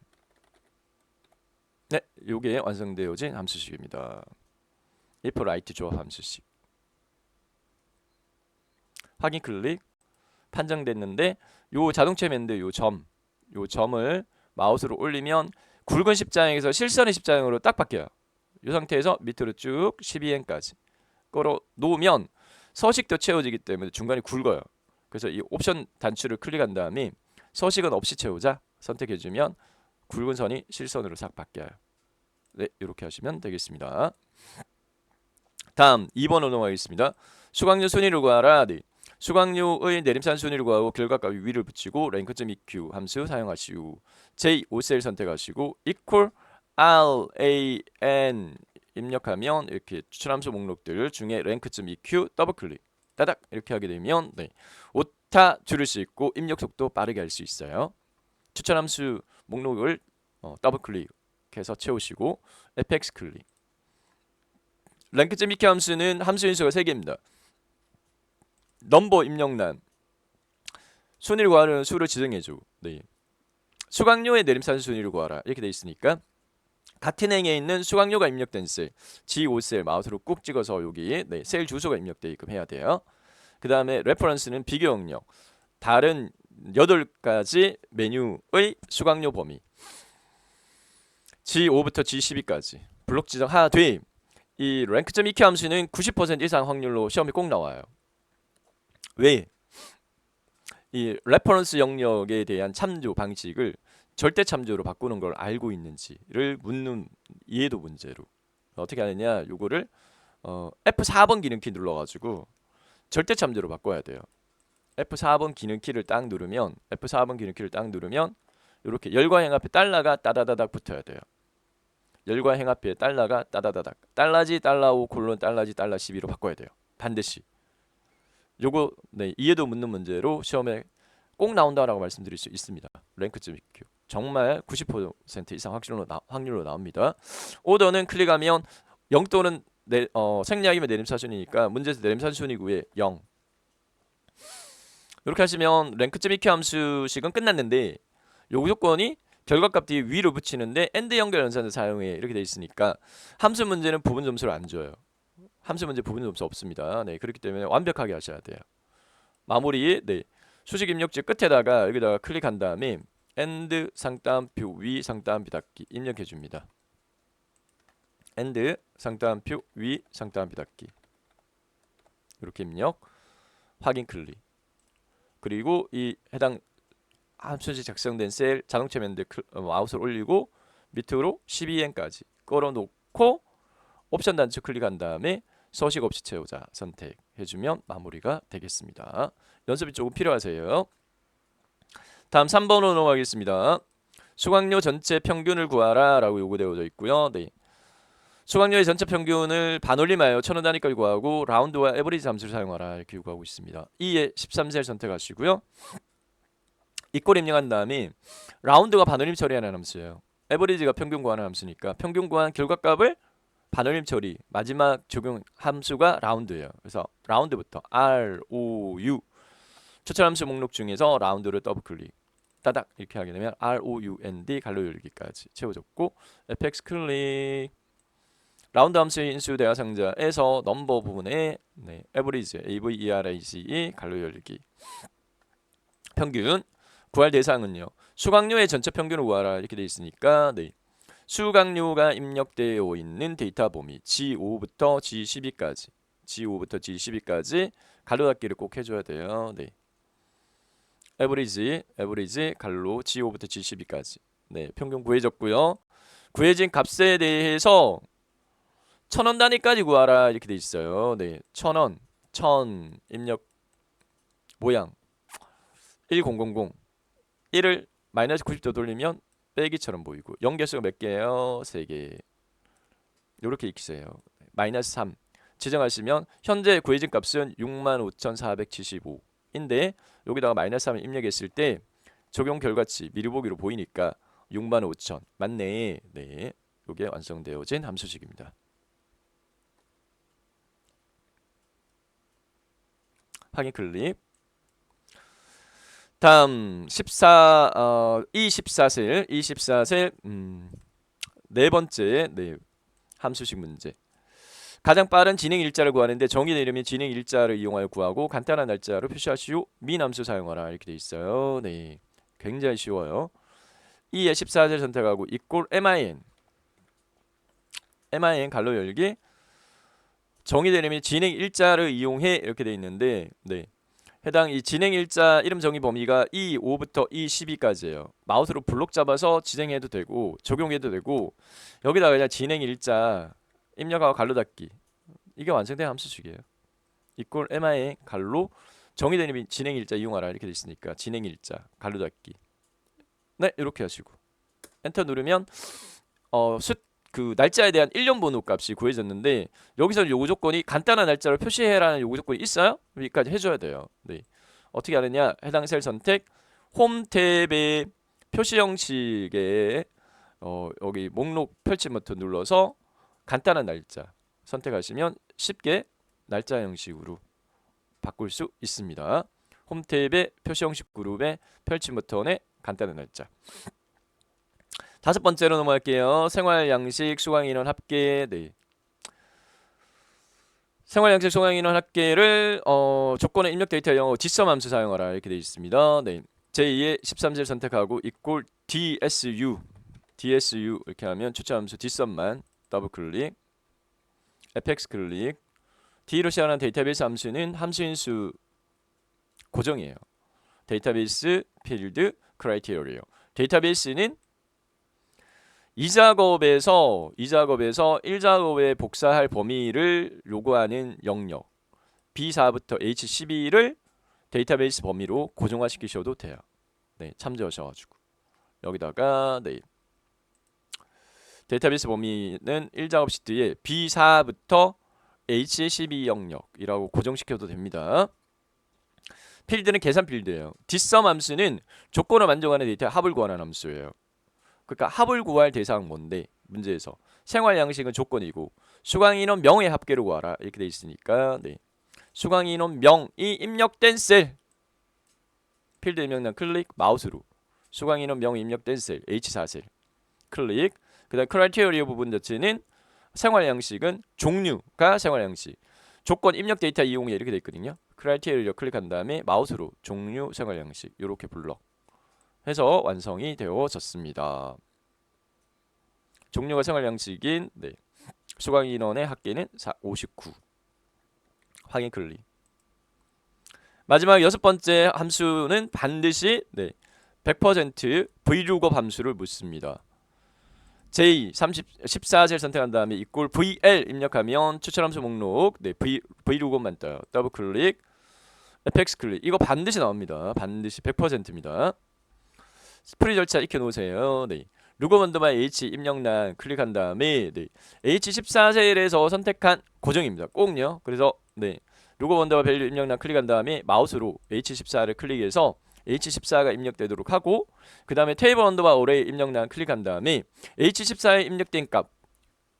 네, 요게 완성되어진 함수식입니다. if right 조합 함수식. 확인 클릭. 판정됐는데 요 자동체 밴드 요 점을 마우스로 올리면 굵은 십자형에서 실선의 십자형으로 딱 바뀌어요. 이 상태에서 밑으로 쭉 12행까지 끌어 놓으면 서식도 채워지기 때문에 중간이 굵어요. 그래서 이 옵션 단추를 클릭한 다음에 서식은 없이 채우자 선택해주면 굵은 선이 실선으로 싹 바뀌어요. 네, 이렇게 하시면 되겠습니다. 다음 2번으로 넘어가겠습니다. 수강료 순위를 구하라. 네. 수강료의 내림산 순위를 구하고 결과값 위를 붙이고 rank.eq 함수 사용하시오. J5셀 선택하시고 equal RAN 입력하면 이렇게 추천함수 목록들 중에 rank.eq 더블 클릭 따닥 이렇게 하게 되면 네, 오타 줄일 수 있고 입력 속도 빠르게 할 수 있어요. 추천함수 목록을 더블 클릭해서 채우시고 fx 클릭. rank.eq 함수는 함수 인수가 3개입니다. 넘버 입력란 순위를 구하는 수를 지정해줘. 네. 수강료의 내림산 순위를 구하라 이렇게 돼 있으니까 같은 행에 있는 수강료가 입력된 셀 G5셀 마우스로 꾹 찍어서 여기 네, 셀 주소가 입력되게끔 해야 돼요. 그 다음에 레퍼런스는 비교 영역 다른 8가지 메뉴의 수강료 범위 G5부터 G12까지 블록 지정 하되 이 rank.eq 함수는 90% 이상 확률로 시험에 꼭 나와요. 왜? 이 레퍼런스 영역에 대한 참조 방식을 절대 참조로 바꾸는 걸 알고 있는지를 묻는 이해도 문제로 어떻게 하느냐 요거를 F4번 기능키 눌러가지고 절대 참조로 바꿔야 돼요. F4번 기능키를 딱 누르면 이렇게 열과 행합에 달러가 따다다닥 붙어야 돼요. 열과 행합에 달러가 따다다닥 달러지 달러5 콜론 달러지 달러12로 바꿔야 돼요. 반드시. 요거 네, 이해도 묻는 문제로 시험에 꼭 나온다라고 말씀드릴 수 있습니다. rank.eq 정말 90% 이상 확률로 나옵니다. 오더는 클릭하면 0 또는 생략이면 내림사순이니까 문제에서 내림사순이고에 0 이렇게 하시면 rank.eq 함수식은 끝났는데 요 조건이 결과값 뒤에 위로 붙이는데 AND 연결 연산을 사용해 이렇게 돼 있으니까 함수 문제는 부분 점수를 안 줘요. 함수 문제 부분 점수 없습니다. 네, 그렇기 때문에 완벽하게 하셔야 돼요. 마무리 네, 수식 입력지 끝에다가 여기다가 클릭한 다음에 AND 상따옴표 위 상따옴표 닫기 입력해 줍니다. AND 상따옴표 위 상따옴표 닫기 이렇게 입력 확인 클릭 그리고 이 해당 함수식 작성된 셀 자동차 밴드 마우스를 올리고 밑으로 12행까지 끌어놓고 옵션 단추 클릭한 다음에 서식 없이 채우자 선택해주면 마무리가 되겠습니다. 연습이 조금 필요하세요. 다음 3번으로 넘어가겠습니다. 수강료 전체 평균을 구하라 라고 요구되어져 있고요. 네. 수강료의 전체 평균을 반올림하여 1000원 단위까지 구하고 라운드와 에버리지 함수를 사용하라 이렇게 요구하고 있습니다. 2에 13셀 선택하시고요. 이꼴 입력한 다음에 라운드가 반올림 처리하는 함수예요. 에버리지가 평균 구하는 함수니까 평균 구한 결과값을 반올림 처리 마지막 적용 함수가 라운드예요. 그래서 라운드부터 ROU 추천 함수 목록 중에서 라운드를 더블 클릭 따닥 이렇게 하게 되면 ROUND 갈로 열기까지 채워졌고 fx 클릭 라운드 함수의 인수 대화상자에서 넘버 부분에 네, average AVERAGE 갈로 열기 평균 구할 대상은요. 수강료의 전체 평균을 구하라 이렇게 돼 있으니까 네. 수강료가 입력되어 있는 데이터 범위 G5부터 G12까지 갈로 닫기를 꼭 해줘야 돼요. 네. 에버리지 갈로 G5부터 G12까지 네, 평균 구해졌고요. 구해진 값에 대해서 1000원 단위까지 구하라 이렇게 돼 있어요. 네, 1000원 1000 입력 모양 1000 1을 마이너스 90도 돌리면 빼기처럼 보이고 연계수가 몇 개예요? 3개. 이렇게 익히세요. 마이너스 3 지정하시면 현재 구해진 값은 65,475인데 여기다가 마이너스 3을 입력했을 때 적용 결과치 미리 보기로 보이니까 65,000 맞네. 네, 이게 완성되어진 함수식입니다. 확인 클릭. 다음 24셀 네 번째 함수식 문제. 가장 빠른 진행 일자를 구하는데 정의된 이름인 진행 일자를 이용하여 구하고 간단한 날짜로 표시하시오. 민 함수 사용하라 이렇게 돼 있어요. 네, 굉장히 쉬워요. 2에 14셀 선택하고 equal min 갈로 열기 정의된 이름인 진행 일자를 이용해 이렇게 돼 있는데 네, 해당 이 진행 일자 이름 정의 범위가 E5부터 E12까지예요. 마우스로 블록 잡아서 지정해도 되고 적용해도 되고 여기다가 그냥 진행 일자 입력하고 갈로 닫기 이게 완성된 함수식이에요. equal min 갈로 정의된 이름인 진행 일자 이용하라 이렇게 돼 있으니까 진행 일자 갈로 닫기 네 이렇게 하시고 엔터 누르면 그 날짜에 대한 1년 번호 값이 구해졌는데 여기서 요구 조건이 간단한 날짜로 표시해라는 요구 조건이 있어요? 여기까지 해줘야 돼요. 네, 어떻게 하느냐? 해당 셀 선택, 홈 탭의 표시 형식에 여기 목록 펼침 버튼 눌러서 간단한 날짜 선택하시면 쉽게 날짜 형식으로 바꿀 수 있습니다. 홈 탭의 표시 형식 그룹의 펼침 버튼에 간단한 날짜. 다섯 번째로 넘어갈게요. 생활 양식 수강 인원 합계. 네. 생활 양식 수강 인원 합계를 조건에 입력 데이터 영어 뒷섬 함수 사용하라 이렇게 되어 있습니다. 네. 제2의 13질 선택하고 equal DSU 이렇게 하면 추천 함수 뒷섬만 더블 클릭, fx 클릭. D로 시작하는 데이터베이스 함수는 함수인수 고정이에요. 데이터베이스 필드 크라이테리어. 데이터베이스는 이 작업에서 1작업에 복사할 범위를 요구하는 영역 B4부터 H12를 데이터베이스 범위로 고정화시키셔도 돼요. 네, 참조하셔가지고 여기다가 네, 데이터베이스 범위는 1작업 시트에 B4부터 H12 영역이라고 고정시켜도 됩니다. 필드는 계산 필드예요. 뒷섬 함수는 조건을 만족하는 데이터의 합을 구하는 함수예요. 그러니까 합을 구할 대상 뭔데 문제에서 생활 양식은 조건이고 수강 인원 명의 합계로 구하라 이렇게 돼 있으니까 네. 수강 인원 명이 입력된 셀 필드 입력란 클릭 마우스로 수강 인원 명이 입력된 셀 H4셀 클릭. 그다음 크라이테리어 부분 자체는 생활 양식은 종류가 생활 양식 조건 입력 데이터 이용해 이렇게 돼 있거든요. 크라이테리어 클릭한 다음에 마우스로 종류 생활 양식 이렇게 불러 해서 완성이 되어졌습니다. 종류가 생활 양식인 네. 수강 인원의 합계는 59. 확인 클릭. 마지막 여섯 번째 함수는 반드시 네. 100% vlookup 함수를 묻습니다. J 14셀 선택한 다음에 equal VL 입력하면 추천 함수 목록 네. vlookup만 떠요. 더블 클릭, fx 클릭. 이거 반드시 나옵니다. 반드시 100%입니다. 스프리 절차 익혀 놓으세요. 네. 루거 언더바 H 입력란 클릭한 다음에 네. H14셀에서 선택한 고정입니다. 꼭요. 그래서 네. 루거 언더바 밸류 입력란 클릭한 다음에 마우스로 H14를 클릭해서 H14가 입력되도록 하고 그 다음에 테이블 언더바 어레이 입력란 클릭한 다음에 H14에 입력된 값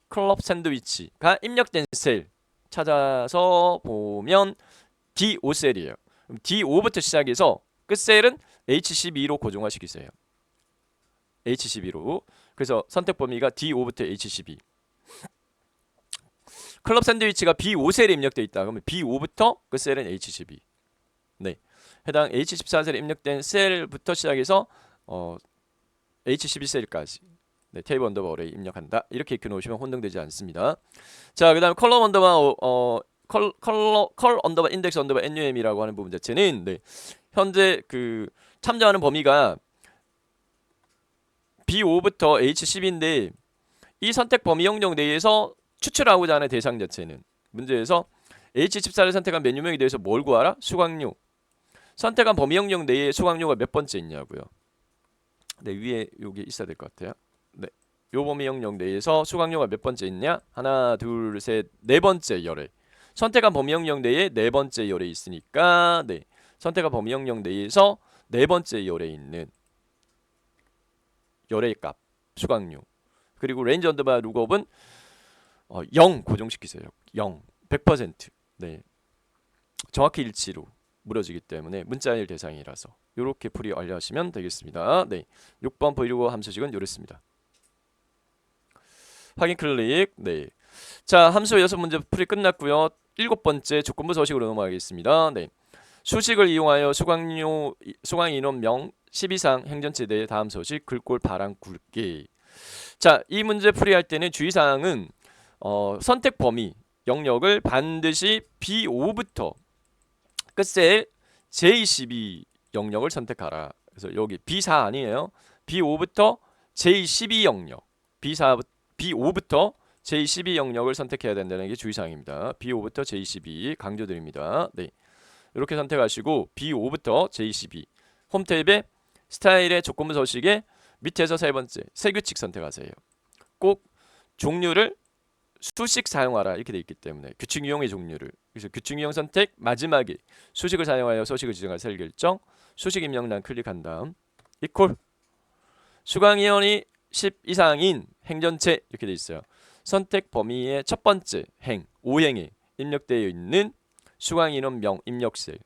클럽 샌드위치가 입력된 셀 찾아서 보면 D5셀이에요. D5부터 시작해서 끝셀은 H12로 고정화시키세요. H12로. 그래서 선택 범위가 D5부터 H12. 클럽 샌드위치가 B5셀에 입력되어 있다. 그러면 B5부터 그 셀은 H12. 네. 해당 H14셀에 입력된 셀부터 시작해서 H12셀까지 네, 테이블 언더바 어레이 입력한다. 이렇게 익혀 놓으시면 혼동되지 않습니다. 자, 그다음 컬럼 언더바 컬 언더바 인덱스 언더바 NUM이라고 하는 부분 자체는 네. 현재 그 참조하는 범위가 B5부터 H10인데 이 선택 범위 영역 내에서 추출하고자 하는 대상 자체는 문제에서 H14를 선택한 메뉴명에 대해서 뭘 구하라? 수강료. 선택한 범위 영역 내에 수강료가 몇 번째 있냐고요. 네, 위에 여기 있어야 될 것 같아요. 네, 요 범위 영역 내에서 수강료가 몇 번째 있냐? 하나, 둘, 셋, 네 번째 열에. 선택한 범위 영역 내에 네 번째 열에 있으니까 네, 선택한 범위 영역 내에서 네 번째 열에 있는 열의 값 수강료. 그리고 레인지 언더바 룩업은 0 고정시키세요. 0, 100%. 네, 정확히 일치로 무너지기 때문에 문자일 대상이라서 이렇게 풀이 완료하시면 되겠습니다. 네, 6번 브이로그 함수식은 이렇습니다. 확인 클릭. 네, 자, 함수 6문제 풀이 끝났고요. 7번째 조건부 서식으로 넘어가겠습니다. 네, 수식을 이용하여 수강 인원명 10 이상 행전체대의 다음 서식 글꼴 바람 굵기. 자, 이 문제 풀이할 때는 주의사항은 선택 범위 영역을 반드시 B5부터 끝셀 J12 영역을 선택하라. 그래서 여기 B4 아니에요. B5부터 J12 영역. B5부터 J12 영역을 선택해야 된다는 게 주의사항입니다. B5부터 J12 강조드립니다. 네, 이렇게 선택하시고 B5부터 J12 홈 탭에 스타일의 조건부 서식에 밑에서 세 번째 세규칙 선택하세요. 꼭 종류를 수식 사용하라 이렇게 돼 있기 때문에 규칙 유형의 종류를, 그래서 규칙 유형 선택 마지막에 수식을 사용하여 서식을 지정할 셀 결정, 수식 입력란 클릭한 다음 이퀄 수강 인원이 10 이상인 행전체 이렇게 돼 있어요. 선택 범위의 첫 번째 행 5행에 입력되어 있는 수강 인원명 입력셀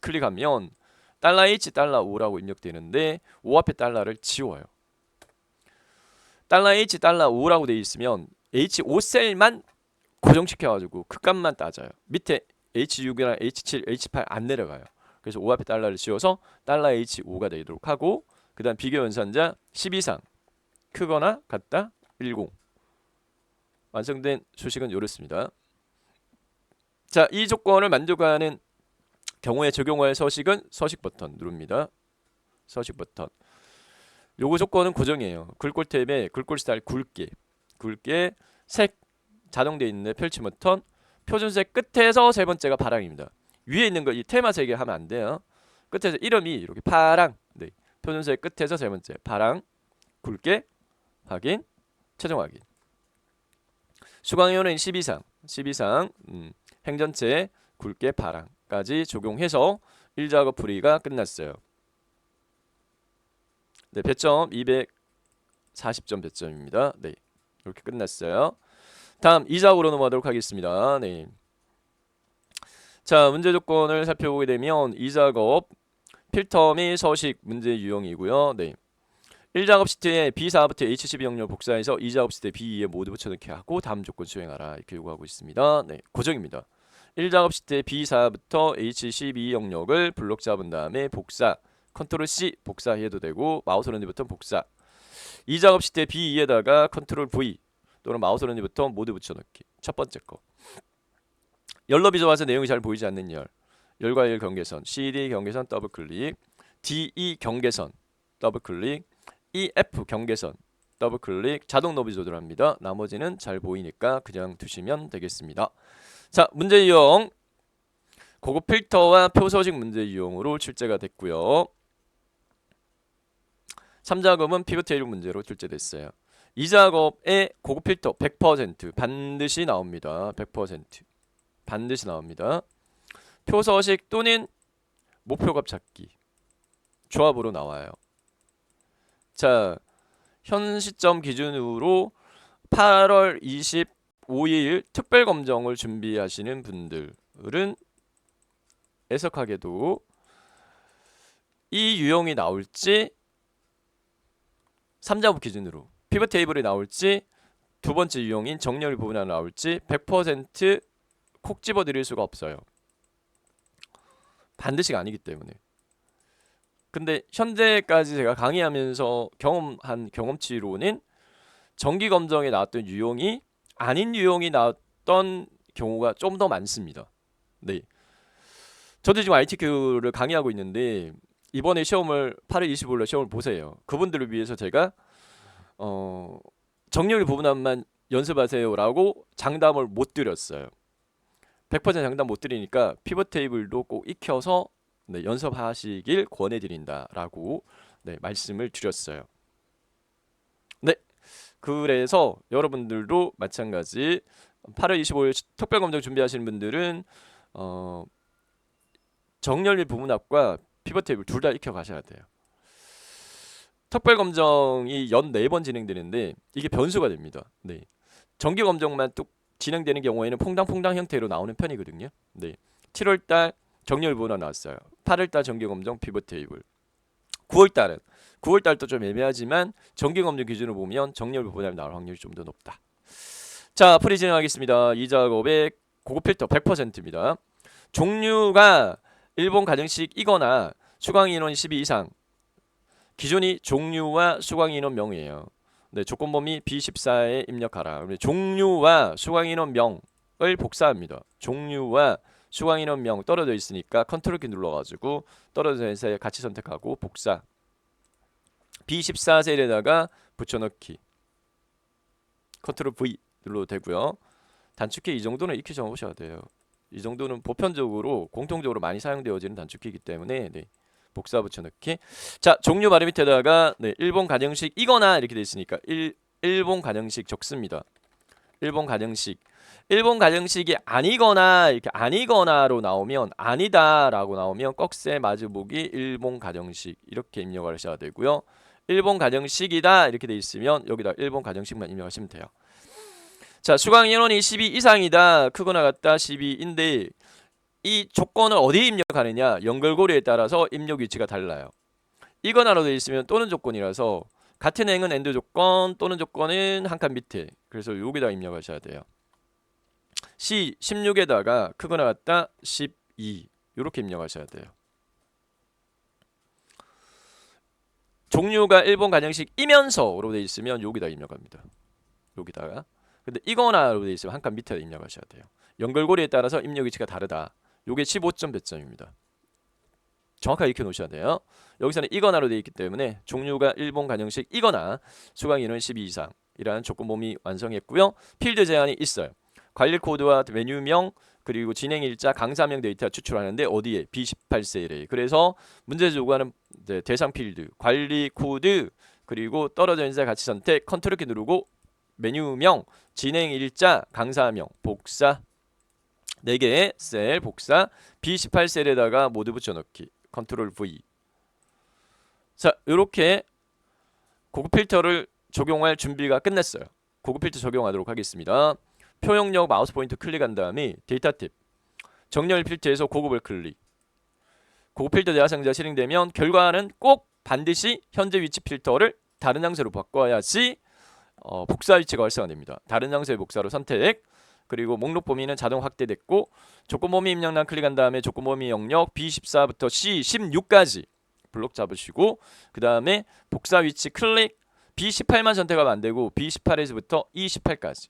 클릭하면 $H $5라고 입력되는데 5 앞에 달러를 지워요. $H $5라고 되어 있으면 H5셀만 고정시켜가지고 그 값만 따져요. 밑에 H6이나 H7, H8 안 내려가요. 그래서 5 앞에 달러를 지워서 $H5가 되도록 하고, 그 다음 비교 연산자 10 이상 크거나 같다 10 완성된 수식은 이렇습니다. 자, 이 조건을 만족하는 경우에 적용할 서식은 서식 버튼 누릅니다. 서식 버튼. 요거 조건은 고정이에요. 글꼴 탭에 글꼴 스타일 굵게 색 자동되어 있는데 펼치 버튼 표준색 끝에서 세 번째가 파랑입니다. 위에 있는 거 이 테마색에 하면 안 돼요. 끝에서 이름이 이렇게 파랑. 네, 표준색 끝에서 세 번째 파랑 굵게 확인 최종 확인. 수강인원은 10 이상 행전체 굵게 파랑까지 적용해서 1작업 풀이가 끝났어요. 네, 배점 240점 배점입니다. 네, 이렇게 끝났어요. 다음 2작업으로 넘어가도록 하겠습니다. 네. 자, 문제 조건을 살펴보게 되면 2작업 필터 및 서식 문제 유형이고요. 네. 1작업 시트에 B4부터 H12 영역 복사해서 2작업 시트에 B2에 모두 붙여넣기 하고 다음 조건 수행하라 이렇게 요구하고 있습니다. 네, 고정입니다. 1작업 시트에 B4부터 H12 영역을 블록 잡은 다음에 복사 컨트롤 C 복사해도 되고 마우스 오른쪽 버튼 복사. 2작업 시트에 B2에다가 컨트롤 V 또는 마우스 오른쪽 버튼 모두 붙여넣기. 첫 번째 거. 열너비 좋아서 내용이 잘 보이지 않는 열과 열 경계선, CD 경계선 더블 클릭, DE 경계선 더블 클릭, EF 경계선 더블 클릭, 자동 너비 조절합니다. 나머지는 잘 보이니까 그냥 두시면 되겠습니다. 자, 문제 유형 고급 필터와 표서식 문제 유형으로 출제가 됐고요. 3작업은 피벗 테이블 문제로 출제됐어요. 2작업의 고급 필터 100% 반드시 나옵니다. 100% 반드시 나옵니다. 표서식 또는 목표값 찾기 조합으로 나와요. 자, 현 시점 기준으로 8월 25일 특별검정을 준비하시는 분들은 애석하게도 이 유형이 나올지 3작업 기준으로 피벗 테이블이 나올지 두 번째 유형인 정렬 부분이 나올지 100% 콕 집어 드릴 수가 없어요. 반드시가 아니기 때문에. 근데 현재까지 제가 강의하면서 경험한 경험치로는 정기 검정에 나왔던 유형이 아닌 유형이 나왔던 경우가 좀 더 많습니다. 네. 저도 지금 ITQ를 강의하고 있는데 이번에 시험을 8월 25일에 시험을 보세요. 그분들을 위해서 제가 정렬 부분만 연습하세요라고 장담을 못 드렸어요. 100% 장담 못 드리니까 피벗 테이블도 꼭 익혀서 네, 연습하시길 권해드린다라고 네, 말씀을 드렸어요. 네, 그래서 여러분들도 마찬가지 8월 25일 특별 검정 준비하시는 분들은 정렬 및 부분합과 피벗 테이블 둘 다 익혀 가셔야 돼요. 특별 검정이 연 4번 진행되는데 이게 변수가 됩니다. 네. 정기 검정만 뚝 진행되는 경우에는 퐁당퐁당 형태로 나오는 편이거든요. 네. 7월달 정렬 부분화 나왔어요. 8월달 정기 검정 피벗 테이블. 9월달도 좀 애매하지만 정기 검정 기준으로 보면 정렬 부분화 나올 확률이 좀 더 높다. 자, 풀이 진행하겠습니다. 이 작업의 고급 필터 100%입니다. 종류가 일본 가정식이거나 수강 인원 12 이상. 기준이 종류와 수강 인원 명이에요. 네, 조건 범위 B14에 입력하라. 종류와 수강 인원 명을 복사합니다. 종류와 수강 인원 명 떨어져 있으니까 컨트롤 키 눌러가지고 떨어져 있어야 같이 선택하고 복사. B14 셀에다가 붙여넣기. 컨트롤 V 눌러도 되고요. 단축키 이 정도는 익히셔 보셔야 돼요. 이 정도는 보편적으로 공통적으로 많이 사용되어지는 단축키이기 때문에 네. 복사 붙여넣기. 자, 종류 바로 밑에다가 네, 일본 가정식이거나 이렇게 돼 있으니까 일본 가정식 적습니다. 일본 가정식이 아니거나 이렇게 아니거나로 나오면 아니다라고 나오면 꺽쇠 마주보기 일본 가정식 이렇게 입력을 하셔야 되고요. 일본 가정식이다 이렇게 돼 있으면 여기다 일본 가정식만 입력하시면 돼요. 자, 수강 인원이 12 이상이다. 크거나 같다 12인데 이 조건을 어디에 입력하느냐 연결고리에 따라서 입력 위치가 달라요. 이거나로 되어 있으면 또는 조건이라서 같은 행은 엔드 조건 또는 조건은 한 칸 밑에 그래서 여기다 입력하셔야 돼요. C 16에다가 크거나 같다 12 이렇게 입력하셔야 돼요. 종류가 일본 가정식이면서로 되어 있으면 여기다 입력합니다. 여기다가 근데 이거나로 되어 있으면 한 칸 밑에 입력하셔야 돼요. 연결고리에 따라서 입력 위치가 다르다. 요게 15점 배점입니다. 정확하게 익혀 놓으셔야 돼요. 여기서는 이거나로 되어 있기 때문에 종류가 일본 가정식이거나 수강 인원 12 이상이라는 조건 범위 완성했고요. 필드 제한이 있어요. 관리 코드와 메뉴명 그리고 진행 일자 강사명 데이터 추출하는데 어디에? B18셀에. 그래서 문제 요구하는 대상 필드, 관리 코드 그리고 떨어져 있는 셀 같이 선택, 컨트롤 키 누르고 메뉴명, 진행 일자, 강사명, 복사 4개의 셀 복사 B18셀에다가 모두 붙여넣기 컨트롤 V. 자, 이렇게 고급 필터를 적용할 준비가 끝났어요. 고급 필터 적용하도록 하겠습니다. 표영역 마우스 포인터 클릭한 다음에 데이터 팁 정렬 필터에서 고급을 클릭. 고급 필터 대화상자 실행되면 결과는 꼭 반드시 현재 위치 필터를 다른 장소로 바꿔야지 복사 위치가 활성화됩니다. 다른 장소의 복사로 선택. 그리고 목록 범위는 자동 확대됐고 조건 범위 입력란 클릭한 다음에 조건 범위 영역 B14부터 C16까지 블록 잡으시고 그 다음에 복사 위치 클릭 B18만 선택하면 안 되고 B18에서부터 E18까지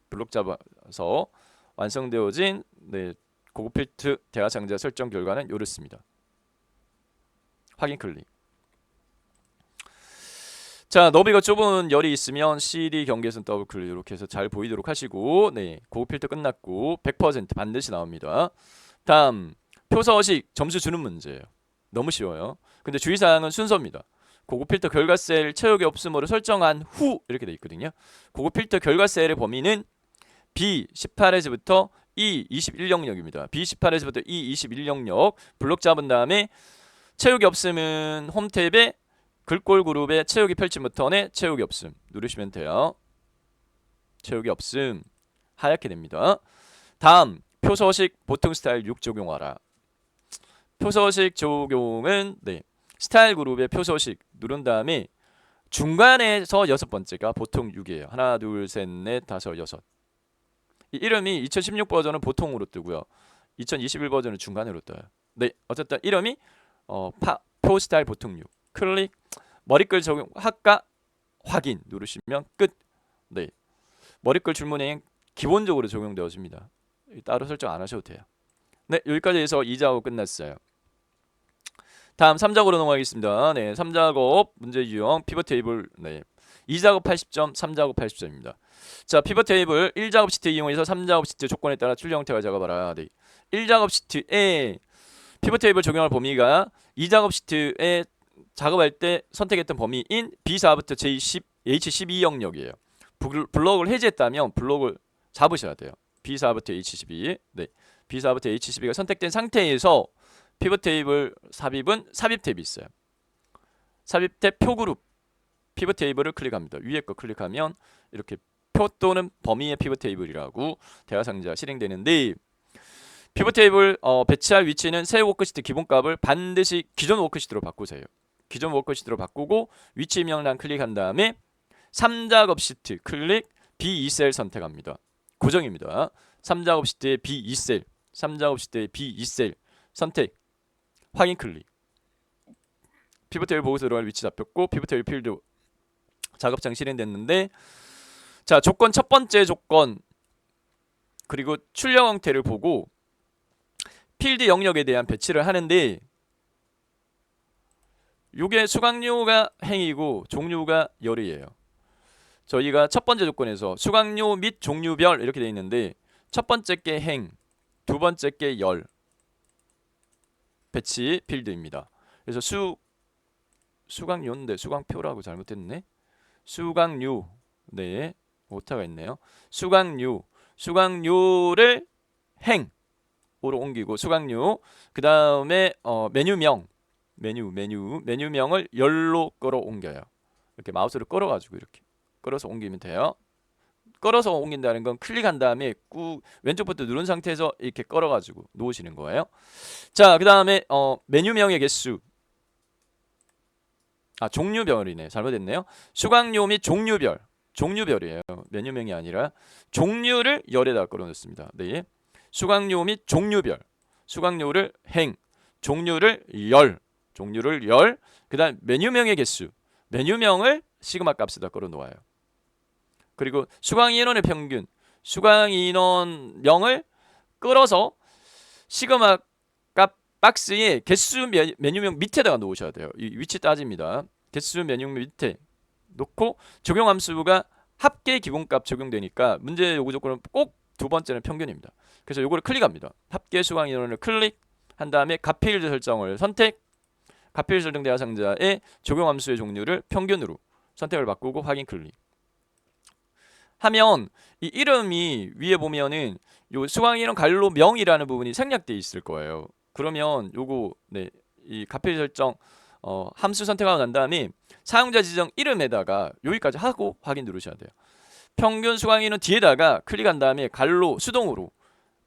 블록 잡아서 완성되어진 네, 고급 필터 대화상자 설정 결과는 이렇습니다. 확인 클릭. 자, 너비가 좁은 열이 있으면 CD 경계선 더블 클릭 이렇게 해서 잘 보이도록 하시고 네, 고급 필터 끝났고 100% 반드시 나옵니다. 다음 표서식 점수 주는 문제예요. 너무 쉬워요. 근데 주의사항은 순서입니다. 고급 필터 결과 셀 채우기 없음으로 설정한 후 이렇게 돼 있거든요. 고급 필터 결과 셀의 범위는 B18에서부터 E21 영역입니다. B18에서부터 E21 영역 블록 잡은 다음에 채우기 없음은 홈 탭에 글꼴 그룹에 채우기 펼침 버튼에 채우기 없음 누르시면 돼요. 채우기 없음 하얗게 됩니다. 다음 표서식 보통 스타일 6 적용하라. 표서식 적용은 네, 스타일 그룹의 표서식 누른 다음에 중간에서 여섯 번째가 보통 6이에요. 하나 둘 셋 넷 다섯 여섯. 이 이름이 2016 버전은 보통으로 뜨고요. 2021 버전은 중간으로 떠요. 네, 어쨌든 이름이 표 스타일 보통 6 클릭 머리글 적용 학과 확인 누르시면 끝. 네, 머리글 줄무늬 기본적으로 적용되어집니다. 따로 설정 안 하셔도 돼요. 네, 여기까지 해서 2작업 끝났어요. 다음 3작업으로 넘어가겠습니다. 네, 3작업 문제 유형 피벗 테이블. 네, 2작업 80점, 3작업 80점입니다. 자, 피벗 테이블 1작업 시트 이용해서 3작업 시트 조건에 따라 출력 형태가 작업하라. 네. 1작업 시트에 피벗 테이블 적용할 범위가 2작업 시트에 작업할 때 선택했던 범위인 B4부터 J10, H12 영역이에요. 블록을 해제했다면 블록을 잡으셔야 돼요. B4부터 H12. 네. B4부터 H12가 선택된 상태에서 피벗 테이블 삽입은 삽입 탭이 있어요. 삽입 탭 표그룹 피벗 테이블을 클릭합니다. 위에 거 클릭하면 이렇게 표 또는 범위의 피벗 테이블이라고 대화상자가 실행되는데, 피벗 테이블 배치할 위치는 새 워크시트 기본값을 반드시 기존 워크시트로 바꾸세요. 기존 워크시트로 바꾸고 위치 명단 클릭한 다음에 3작업 시트 클릭 B2셀 선택합니다. 고정입니다. 3작업 시트의 B2셀, 3작업 시트의 B2셀 선택, 확인 클릭. 피벗 테이블 보고서 들어갈 위치 잡혔고 피벗 테이블 필드 작업장 실행됐는데, 자, 조건 첫 번째 조건 그리고 출력 형태를 보고 필드 영역에 대한 배치를 하는데, 요게 수강료가 행이고 종류가 열이에요. 저희가 첫 번째 조건에서 수강료 및 종류별 이렇게 되어 있는데, 첫 번째 게 행, 두 번째 게 열 배치 필드입니다. 그래서 수강료인데 수강표라고 잘못했네. 수강료, 네, 오타가 있네요. 수강료를 행으로 옮기고 수강료, 그 다음에 메뉴명을 열로 끌어옮겨요. 이렇게 마우스를 끌어가지고 이렇게 끌어서 옮기면 돼요. 끌어서 옮긴다는 건 클릭한 다음에 꾹 왼쪽 버튼 누른 상태에서 이렇게 끌어가지고 놓으시는 거예요. 자, 그 다음에 메뉴명의 개수, 종류별이네. 잘못했네요. 수강료 및 종류별이에요. 메뉴명이 아니라 종류를 열에다 끌어놓습니다. 네. 수강료 및 종류별, 수강료를 행, 종류를 열, 그 다음 메뉴명의 개수, 메뉴명을 시그마 값에다 끌어놓아요. 그리고 수강 인원의 평균, 수강 인원명을 끌어서 시그마 값 박스에 개수 메뉴명 밑에다가 놓으셔야 돼요. 이 위치 따집니다. 개수 메뉴명 밑에 놓고 적용 함수가 합계 기본값 적용되니까 문제 요구 조건은 꼭 두 번째는 평균입니다. 그래서 요거를 클릭합니다. 합계 수강 인원을 클릭한 다음에 값필드 설정을 선택, 값필드 설정 대화 상자에 적용 함수의 종류를 평균으로 선택을 바꾸고 확인 클릭 하면, 이 이름이 위에 보면은 요 수강 인원 갈로 명이라는 부분이 생략되어 있을 거예요. 그러면 요거, 네, 이 값필드 설정 함수 선택하고 난 다음에 사용자 지정 이름에다가 여기까지 하고 확인 누르셔야 돼요. 평균 수강 인원 뒤에다가 클릭한 다음에 수동으로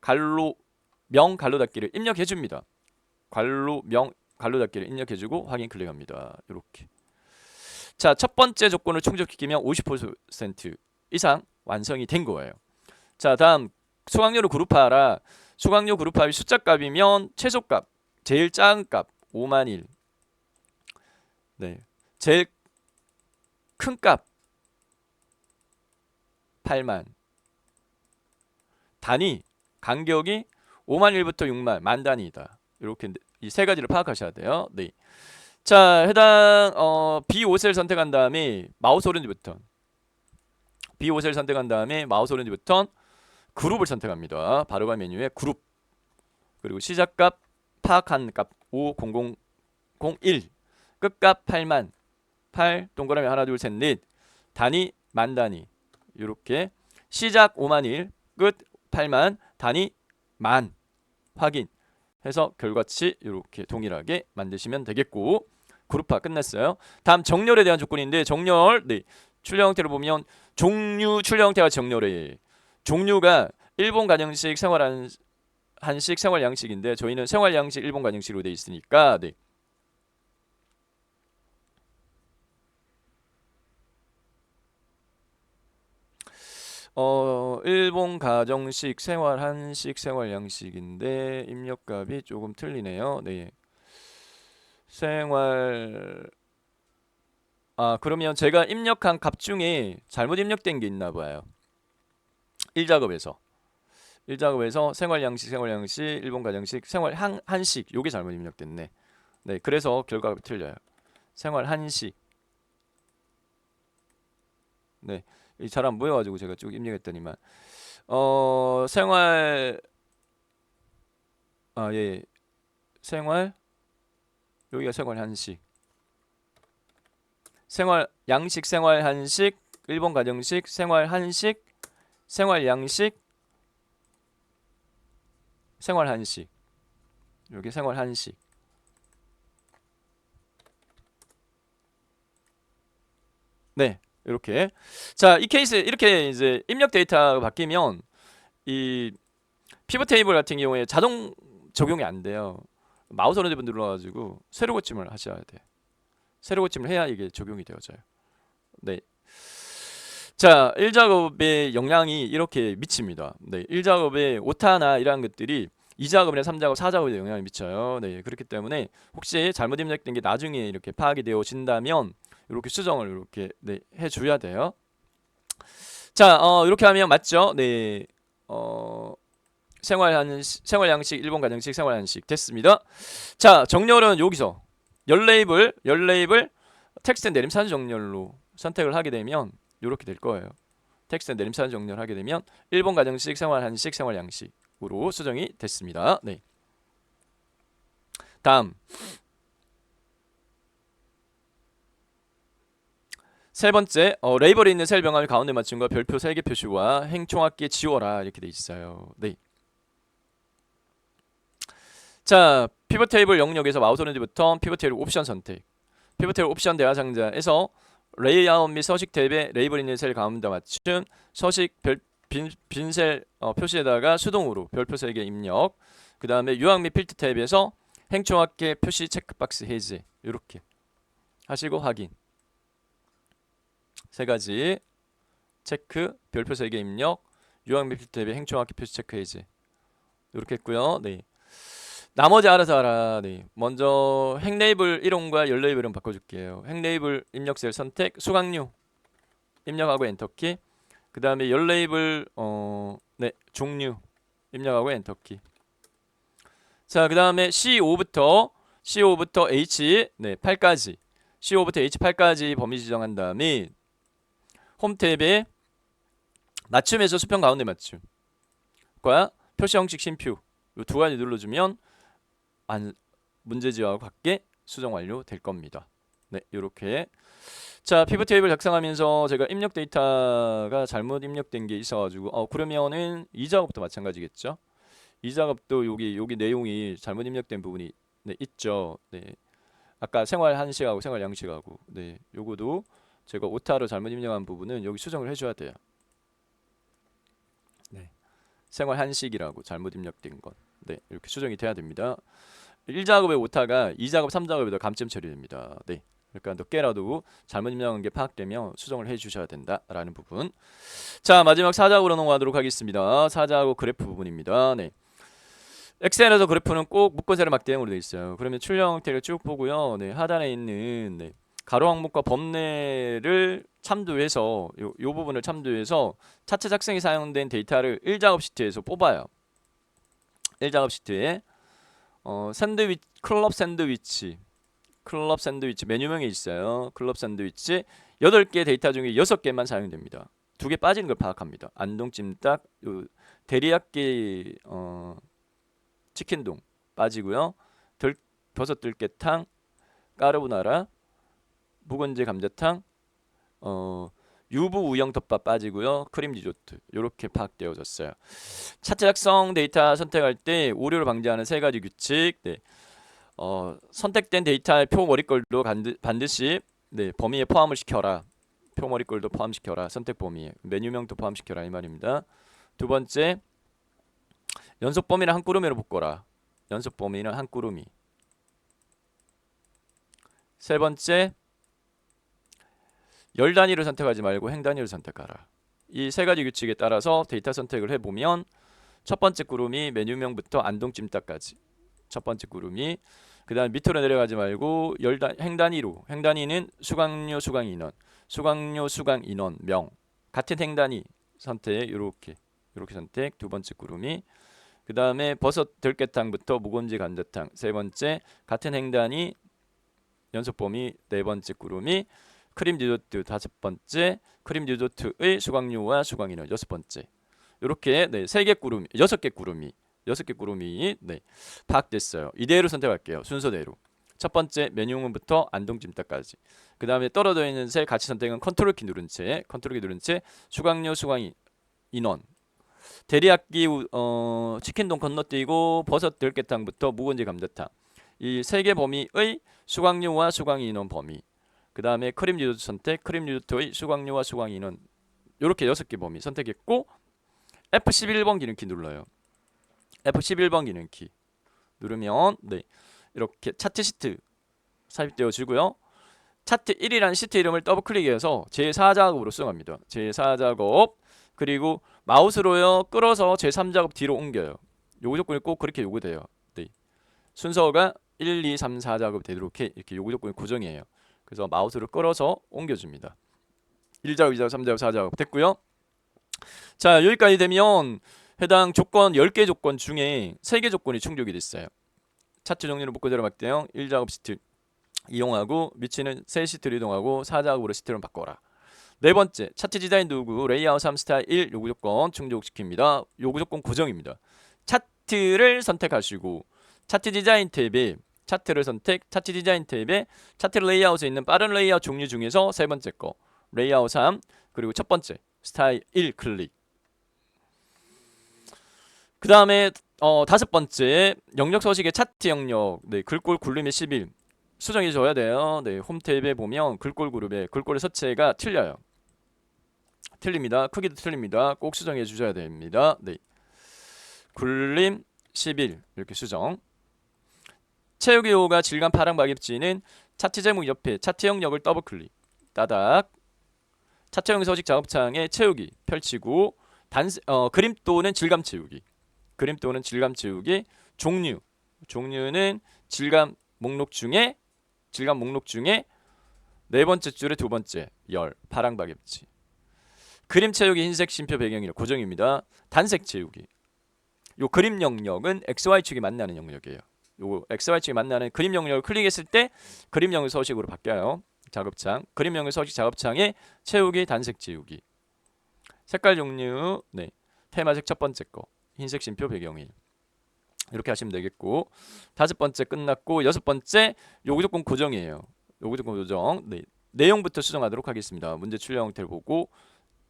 갈로명 갈로 닫기를 입력해 줍니다. 갈로명 갈로 닫기를 입력해 주고 확인 클릭합니다. 이렇게. 자, 첫 번째 조건을 충족시키면 50% 이상 완성이 된 거예요. 자, 다음 수강료를 그룹화하라. 수강료 그룹화의 숫자 값이면 최소값, 제일 작은 값 50,000일. 네. 제일 큰 값 80,000. 단위 간격이 50,000일부터 60,000, 만 단위이다. 이렇게 이 세 가지를 파악하셔야 돼요. 네. 자, 해당 B5셀 선택한 다음에 마우스 오른쪽 버튼, B5셀 선택한 다음에 마우스 오른쪽 버튼 그룹을 선택합니다. 바로가 메뉴에 그룹, 그리고 시작값 파악한 값 50001, 끝값 80,000, 8 동그라미 하나 둘 셋 넷, 단위 만 단위. 이렇게 시작 50,000일, 끝 80,000, 단위 만, 확인 해서 결과치 이렇게 동일하게 만드시면 되겠고, 그룹화 끝났어요. 다음 정렬에 대한 조건인데, 정렬, 네, 출력 형태를 보면 종류 출력 형태가 정렬이에요. 종류가 일본 가정식, 생활 한식, 생활 양식인데 저희는 생활 양식 일본 가정식으로 되어 있으니까, 네. 일본 가정식, 생활 한식, 생활 양식인데 입력값이 조금 틀리네요. 네. 그러면 제가 입력한 값 중에 잘못 입력된 게 있나 봐요. 1작업에서 생활 양식, 일본 가정식, 생활 한식 요게 잘못 입력됐네. 네, 그래서 결과가 틀려요. 생활 한식, 네, 잘 안 보여가지고 제가 쭉 입력했더니만 생활 예, 생활 여기가 생활 한식, 생활 양식, 생활 한식, 일본 가정식, 생활 한식, 생활 양식, 생활 한식. 여기 생활 한식. 네, 이렇게. 자, 이 케이스 이렇게 이제 입력 데이터가 바뀌면 이 피벗 테이블 같은 경우에 자동 적용이 안 돼요. 마우스 어느 번 눌러가지고 세로 고침을 하셔야 돼. 세로 고침을 해야 이게 적용이 되어져요. 네. 자, 1작업의 영향이 이렇게 미칩니다. 네, 1작업의 오타나 이러한 것들이 2작업이나 3작업, 4작업에 영향을 미쳐요. 네, 그렇기 때문에 혹시 잘못 입력된 게 나중에 이렇게 파악이 되어진다면 이렇게 수정을 이렇게 네, 해줘야 돼요. 자, 이렇게 하면 맞죠? 네, 생활 양식, 일본 가정식, 생활 한식 됐습니다. 자, 정렬은 여기서 열 레이블 텍스트 내림산 정렬로 선택을 하게 되면 이렇게 될 거예요. 텍스트 내림산 정렬하게 되면 일본 가정식, 생활 한식, 생활 양식으로 수정이 됐습니다. 네. 다음 세 번째, 레이블에 있는 셀 병합을 가운데 맞춤과 별표 3개 표시와 행총합계 지워라 이렇게 돼 있어요. 네. 자, 피벗 테이블 영역에서 마우스 오른쪽부터 피벗 테이블 옵션 선택. 피벗 테이블 옵션 대화 상자에서 레이아웃 및 서식 탭에 레이블 있는 셀 가운데 맞춤, 서식 빈셀 표시에다가 수동으로 별표 3개 입력. 그 다음에 유학 및 필드 탭에서 행총합계 표시 체크박스 해제 이렇게 하시고 확인. 세 가지 체크, 별표 3개 입력, 유학 및 필드 탭에 행총합계 표시 체크 해제 이렇게 했고요. 네. 나머지 알아서 알아. 네. 먼저 행 레이블 1홍과 열 레이블 1홍 바꿔줄게요. 행 레이블 입력 셀 선택, 수강료 입력하고 엔터키. 그 다음에 열 레이블 네, 종류 입력하고 엔터키. 자, 그 다음에 C5부터 H 네 8까지 C5부터 H8까지 범위 지정한 다음에 홈 탭에 맞춤에서 수평 가운데 맞춤과 표시 형식 심표 이 두 가지 눌러주면 문제지와 같게 수정 완료 될 겁니다. 네, 이렇게. 자, 피벗 테이블 작성하면서 제가 입력 데이터가 잘못 입력된 게 있어가지고 그러면은 이 작업도 마찬가지겠죠. 이 작업도 여기 내용이 잘못 입력된 부분이 네, 있죠. 네, 아까 생활 한식하고 생활 양식하고 네, 요거도 제가 오타로 잘못 입력한 부분은 여기 수정을 해줘야 돼요. 네, 생활 한식이라고 잘못 입력된 건 네, 이렇게 수정이 돼야 됩니다. 1작업의 오타가 2작업, 3작업에도 감점 처리됩니다. 네. 그러니까 몇 개라도 잘못 입력한 게 파악되면 수정을 해 주셔야 된다라는 부분. 자, 마지막 4작업으로 넘어가도록 하겠습니다. 4작업 그래프 부분입니다. 네. 엑셀에서 그래프는 꼭 묶어 세로 막대형으로 되어 있어요. 그러면 출력 형태를 쭉 보고요. 네, 하단에 있는 네, 가로 항목과 범례를 참조해서 요 부분을 참조해서 차트 작성에 사용된 데이터를 1작업 시트에서 뽑아요. 1작업 시트에 샌드위치, 클럽 샌드위치 메뉴명이 있어요. 클럽 샌드위치 8개 데이터 중에 6개만 사용됩니다. 2개 빠지는 걸 파악합니다. 안동찜닭, 데리야끼 치킨동 빠지고요. 버섯 들깨탕, 까르보나라, 묵은지 감자탕, 유부 우영덮밥 빠지고요. 크림 리조트 이렇게 파악되어졌어요. 차트 작성 데이터 선택할 때 오류를 방지하는 3가지 규칙. 네. 선택된 데이터의 표 머리꼴도 반드시 네, 범위에 포함을 시켜라. 표 머리꼴도 포함시켜라. 선택 범위에 메뉴명도 포함시켜라 이 말입니다. 두 번째, 연속 범위는 한 꾸러미로 묶어라. 연속 범위는 한 꾸러미. 세 번째, 열 단위를 선택하지 말고 행 단위를 선택하라. 이 3가지 규칙에 따라서 데이터 선택을 해보면 첫 번째 꾸러미 메뉴명부터 안동찜닭까지 첫 번째 꾸러미. 그 다음 밑으로 내려가지 말고 행 단위는 수강료 수강 인원 명 같은 행 단위 선택 이렇게 선택. 두 번째 꾸러미. 그 다음에 버섯 들깨탕부터 묵은지 감자탕 세 번째 같은 행 단위 연속 범위 네 번째 꾸러미. 크림 디저트 다섯 번째, 크림 리조트의 수강료와 수강인원 여섯 번째. 이렇게 네, 세 개 구름이 여섯 개 구름이 네, 파악됐어요. 이대로 선택할게요. 순서대로. 첫 번째 메뉴문부터 안동찜닭까지. 그 다음에 떨어져 있는 셀 같이 선택은 컨트롤키 누른 채 수강료 수강인 인원 대리학기 치킨동 건너뛰고 버섯 들깨탕부터 묵은지 감자탕 이 세 개 범위의 수강료와 수강인 인원 범위 그 다음에 크림 리조트 선택 크림 리조트의 수강료와 수강인 인원 이렇게 6개 범위 선택했고 F11번 기능키 눌러요. F11번 기능키 누르면 네 이렇게 차트 시트 삽입되어지고요. 차트 1이라는 시트 이름을 더블 클릭해서 제4작업으로 수정합니다. 제4작업 그리고 마우스로요 끌어서 제3작업 뒤로 옮겨요. 요구 조건이 꼭 그렇게 요구돼요. 네. 순서가 1, 2, 3, 4작업 되도록 이렇게 요구 조건이 고정이에요. 그래서 마우스를 끌어서 옮겨줍니다. 1작업, 2작업, 3작업, 4작업 됐고요. 자 여기까지 되면 해당 조건 10개 조건 중에 3개 조건이 충족이 됐어요. 차트 종류는 묶어제로 막대형 1작업 시트 이용하고 위치는 새 시트로 이동하고 4작업으로 시트로 바꿔라. 네 번째 차트 디자인 도구 레이아웃 3 스타일 1 요구 조건 충족시킵니다. 요구 조건 고정입니다. 차트를 선택하시고 차트 디자인 탭에 차트를 선택 차트 디자인 탭에 차트 레이아웃에 있는 빠른 레이아웃 종류 중에서 세 번째 거 레이아웃 3 그리고 첫 번째 스타일 1 클릭. 그 다음에 다섯 번째 영역 서식의 차트 영역 네, 글꼴 굴림의 11 수정해 줘야 돼요. 네, 홈 탭에 보면 글꼴 그룹에 글꼴의 서체가 틀려요. 틀립니다. 크기도 틀립니다. 꼭 수정해 주셔야 됩니다. 네. 굴림 11 이렇게 수정. 채우기 요가 질감 파랑 박입지는 차트 제목 옆에 차트 영역을 더블 클릭. 따닥. 차트형 서식 작업창에 채우기 펼치고 그림 또는 질감 채우기. 그림 또는 질감 채우기. 종류는 질감 목록 중에 네 번째 줄의 두 번째 열 파랑 박입지. 그림 채우기 흰색 심표 배경이 고정입니다. 단색 채우기. 요 그림 영역은 XY축이 만나는 영역이에요. 요 XY축이 만나는 그림 영역을 클릭했을 때 그림 영역 서식으로 바뀌어요. 작업창. 그림 영역 서식 작업창에 채우기 단색 채우기. 색깔 종류 네. 테마색 첫 번째 거. 흰색 심표 배경일. 이렇게 하시면 되겠고 다섯 번째 끝났고 여섯 번째 요구 조건 고정이에요. 요구 조건 고정. 네. 내용부터 수정하도록 하겠습니다. 문제 출력 형태를 보고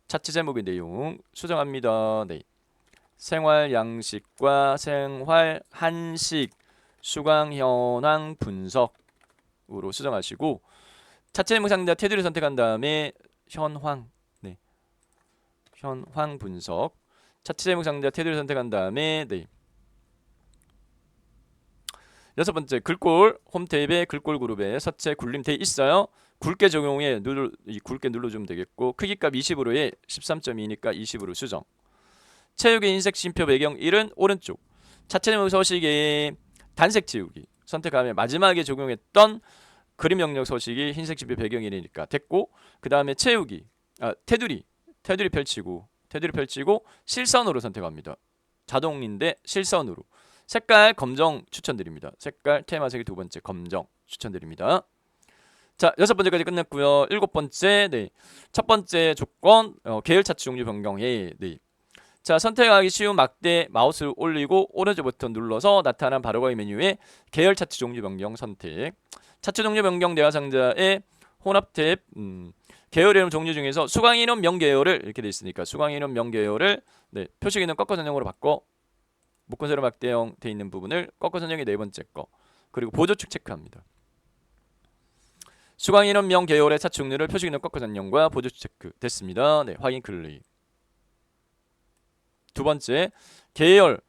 차트 제목의 내용 수정합니다. 네. 생활 양식과 생활 한식 수강 현황 분석으로 수정하시고 차트 제목 상자 테두리 선택한 다음에 현황 네. 현황 분석 차트 제목 상자 테두리 선택한 다음에 네. 여섯 번째 글꼴 홈 탭에 글꼴 그룹에 서체 굴림 돼 있어요. 굵게 적용해 굵게 눌러주면 되겠고 크기값 20으로 해 13.2니까 20으로 수정. 채우기 흰색 심표 배경 1은 오른쪽. 차트 제목 서식에 단색 채우기 선택하면 마지막에 적용했던 그림 영역 서식이 흰색 심표 배경 1이니까 됐고 그 다음에 채우기 테두리 펼치고 실선으로 선택합니다. 자동인데 실선으로. 색깔 검정 추천드립니다. 색깔 테마색이 두 번째 검정 추천드립니다. 자, 여섯 번째까지 끝냈고요. 일곱 번째, 네. 첫 번째 조건 계열 차트 종류 변경해. 네. 자, 선택하기 쉬운 막대 마우스를 올리고 오른쪽 버튼 눌러서 나타난 바로가기 메뉴에 계열 차트 종류 변경 선택. 차트 종류 변경 대화 상자에 혼합 탭 계열 이름 종류 중에서 수강 인원 명 계열을 이렇게 돼 있으니까 수강 인원 명 계열을 네, 표식 인원 꺾어 선형으로 바꿔 묶은 세로 막대형 돼 있는 부분을 꺾어 선형의 네 번째 거 그리고 보조축 체크합니다. 수강 인원 명 계열의 차트 종류를 표식 인원 꺾어 선형과 보조축 체크 됐습니다. 네, 확인 클릭. 두 번째 계열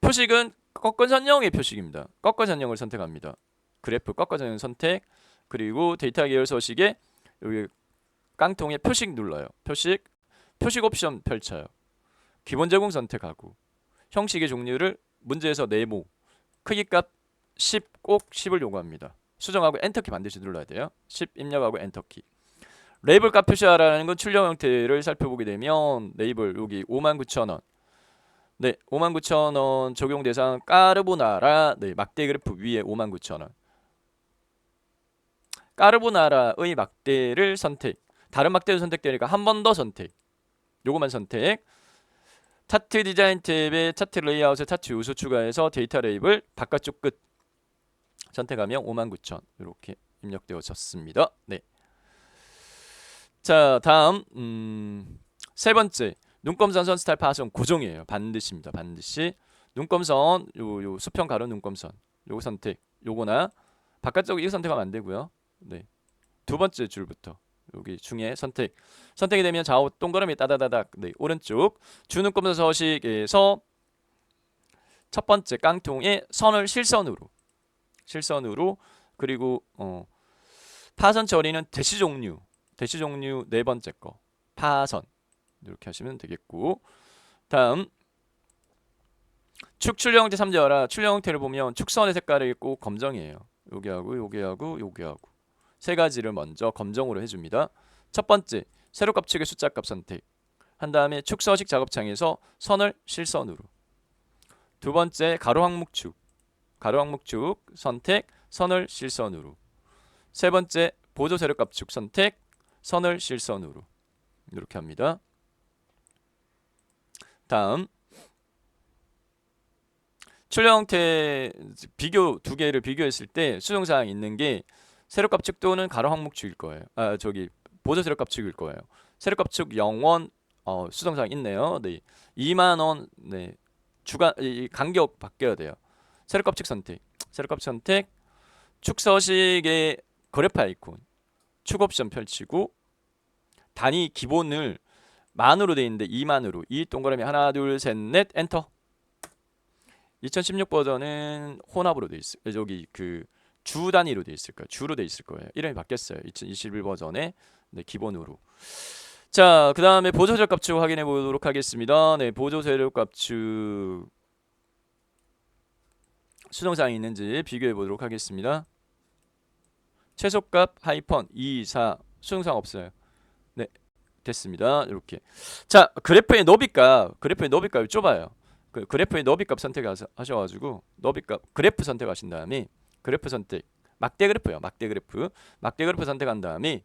표식은 꺾어 선형의 표식입니다. 꺾어 선형을 선택합니다. 그래프 꺾어 선형 선택 그리고 데이터 계열 서식에 여기 깡통에 표식 눌러요. 표식 옵션 펼쳐요. 기본 제공 선택하고 형식의 종류를 문제에서 네모 크기값 10 꼭 10을 요구합니다. 수정하고 엔터키 반드시 눌러야 돼요. 10 입력하고 엔터키. 레이블 값 표시하라는 건 출력 형태를 살펴보게 되면 레이블 여기 59,000원 네 59,000원 적용 대상 까르보나라 네 막대 그래프 위에 59,000원 까르보나라의 막대를 선택 다른 막대도 선택되니까 한 번 더 선택. 요거만 선택. 차트 디자인 탭에 차트 레이아웃에 차트 요소 추가해서 데이터 레이블 바깥쪽 끝 선택하면 59,000 이렇게 입력되어졌습니다. 네. 자, 다음 세 번째 눈금선 선 스타일 파손 고정이에요. 반드시입니다. 반드시 눈금선 요 수평 가로 눈금선 요거 선택. 요거나 바깥쪽 이거 선택하면 안 되고요. 네. 두 번째 줄부터 여기 중에 선택이 되면 좌우 동그라미 따다다닥. 네, 오른쪽 주눈금선 서식에서 첫 번째 깡통에 선을 실선으로 그리고 파선 처리는 대시 종류 네 번째 거 파선 이렇게 하시면 되겠고, 다음 축 출력 형태 3제어라 출력 형태를 보면 축선의 색깔이 꼭 검정이에요. 요게하고 세 가지를 먼저 검정으로 해줍니다. 첫 번째 세로값 축의 숫자값 선택 한 다음에 축 서식 작업창에서 선을 실선으로, 두 번째 가로 항목축 선택 선을 실선으로, 세 번째 보조 세로값 축 선택 선을 실선으로 이렇게 합니다. 다음 출력 형태 비교 두 개를 비교했을 때 수정사항 있는 게 세로값 축 또는 가로 항목축일 거예요. 보조 세로값 축일 거예요. 세로값 축 0원 수정사항 있네요. 네. 2만 원. 네. 주간 간격 바뀌어야 돼요. 세로값 축 선택. 축 서식의 그래프 아이콘. 축 옵션 펼치고 단위 기본을 만으로 돼 있는데 2만으로 2 동그라미 하나 둘 셋 넷 엔터. 2016 버전은 혼합으로 돼 있어요. 여기 그 주 단위로 돼 있을 거예요. 주로 돼 있을 거예요. 이름이 바뀌었어요. 2021 버전에 네, 기본으로. 자, 그 다음에 보조 세로값축 확인해 보도록 하겠습니다. 네, 보조 세로값축 수정사항이 있는지 비교해 보도록 하겠습니다. 최소값 하이펀 2, 4 수정사항 없어요. 네, 됐습니다. 이렇게. 자, 그래프의 너비값 좁아요. 그 그래프의 너비값 선택하셔가지고 너비값 그래프 선택하신 다음에 그래프 선택 막대 그래프요. 막대 그래프 선택한 다음에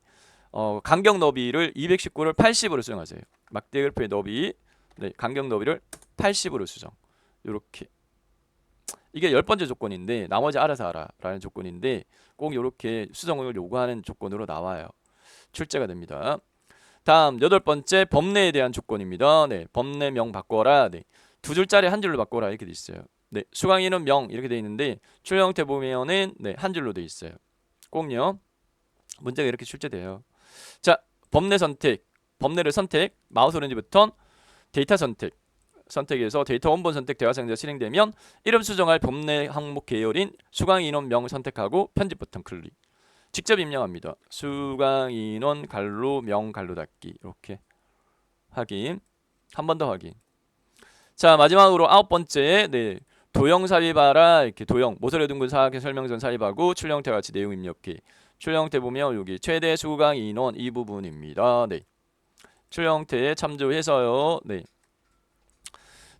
간격 너비를 219를 80으로 수정하세요. 막대 그래프의 너비 네, 간격 너비를 80으로 수정. 요렇게. 이게 10번째 조건인데 나머지 알아서 하라 라는 조건인데 꼭 요렇게 수정을 요구하는 조건으로 나와요. 출제가 됩니다. 다음 8번째 범례에 대한 조건입니다. 네, 범례명 바꿔라. 네, 두 줄짜리 한 줄로 바꿔라 이렇게 돼 있어요. 네, 수강인은 명 이렇게 돼 있는데 출력 형태 보면은 네, 한 줄로 돼 있어요. 꼭요. 문제가 이렇게 출제돼요. 자, 범례를 선택. 마우스 오른쪽부터 데이터 선택에서 데이터 원본 선택 대화상자 실행되면 이름 수정할 범례 항목 계열인 수강인원 명 선택하고 편집 버튼 클릭. 직접 입력합니다. 수강인원 갈로 명 갈로 닫기 이렇게 확인. 한 번 더 확인. 자, 마지막으로 9번째 네, 도형 삽입하라. 이렇게 도형 모서리 둥근 사각형 설명선 삽입하고 출력 형태 같이 내용 입력기. 출력 형태 보면 여기 최대 수강 인원 이 부분입니다. 네. 출력 형태에 참조해서요. 네.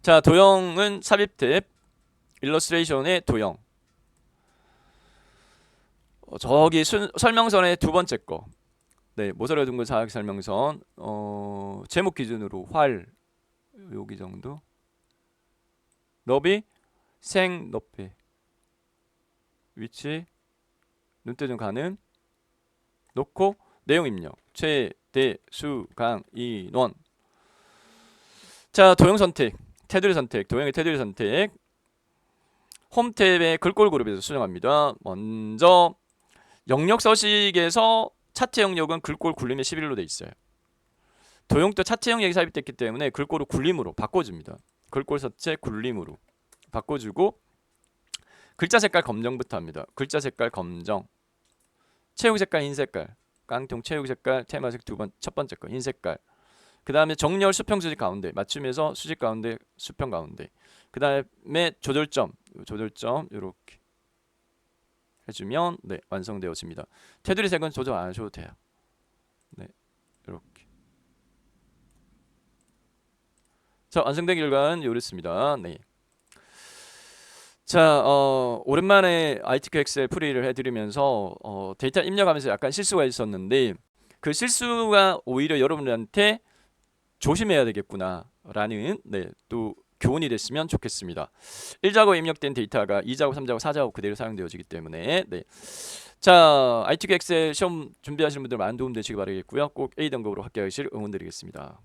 자, 도형은 삽입 탭, 일러스트레이션의 도형. 저기 설명선의 두 번째 거. 네, 모서리 둥근 사각형 설명선. 제목 기준으로 활 여기 정도. 너비 생 너비 위치 눈대중 가능 놓고 내용 입력 최대 수강 인원. 자, 도형 선택 테두리 선택 도형의 테두리 선택 홈 탭의 글꼴 그룹에서 수정합니다. 먼저 영역 서식에서 차트 영역은 글꼴 굴림의 11로 돼 있어요. 도형도 차트 영역이 삽입됐기 때문에 글꼴을 굴림으로 바꿔줍니다. 글꼴 서체 굴림으로 바꿔주고 글자 색깔 검정부터 합니다. 글자 색깔 검정, 체육 색깔 흰 색깔, 깡통 체육 색깔 테마색 첫 번째 거 흰 색깔. 그 다음에 정렬 수평 수직 가운데 맞춤해서 수직 가운데 수평 가운데. 그 다음에 조절점 이렇게 해주면 네, 완성되었습니다. 테두리 색은 조절 안 하셔도 돼요. 네, 이렇게. 자, 완성된 결과는 이렇습니다. 네. 자, 오랜만에 ITQ 엑셀 풀이를 해드리면서 데이터 입력하면서 약간 실수가 있었는데 그 실수가 오히려 여러분들한테 조심해야 되겠구나라는 네, 또 교훈이 됐으면 좋겠습니다. 1작업 입력된 데이터가 2작업, 3작업, 4작업 그대로 사용되어지기 때문에 네. 자, IT 엑셀 시험 준비하시는 분들 많은 도움 되시기 바라겠고요. 꼭 A 등급으로 합격하실 응원드리겠습니다.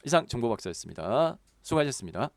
이상 정보박사였습니다. 수고하셨습니다.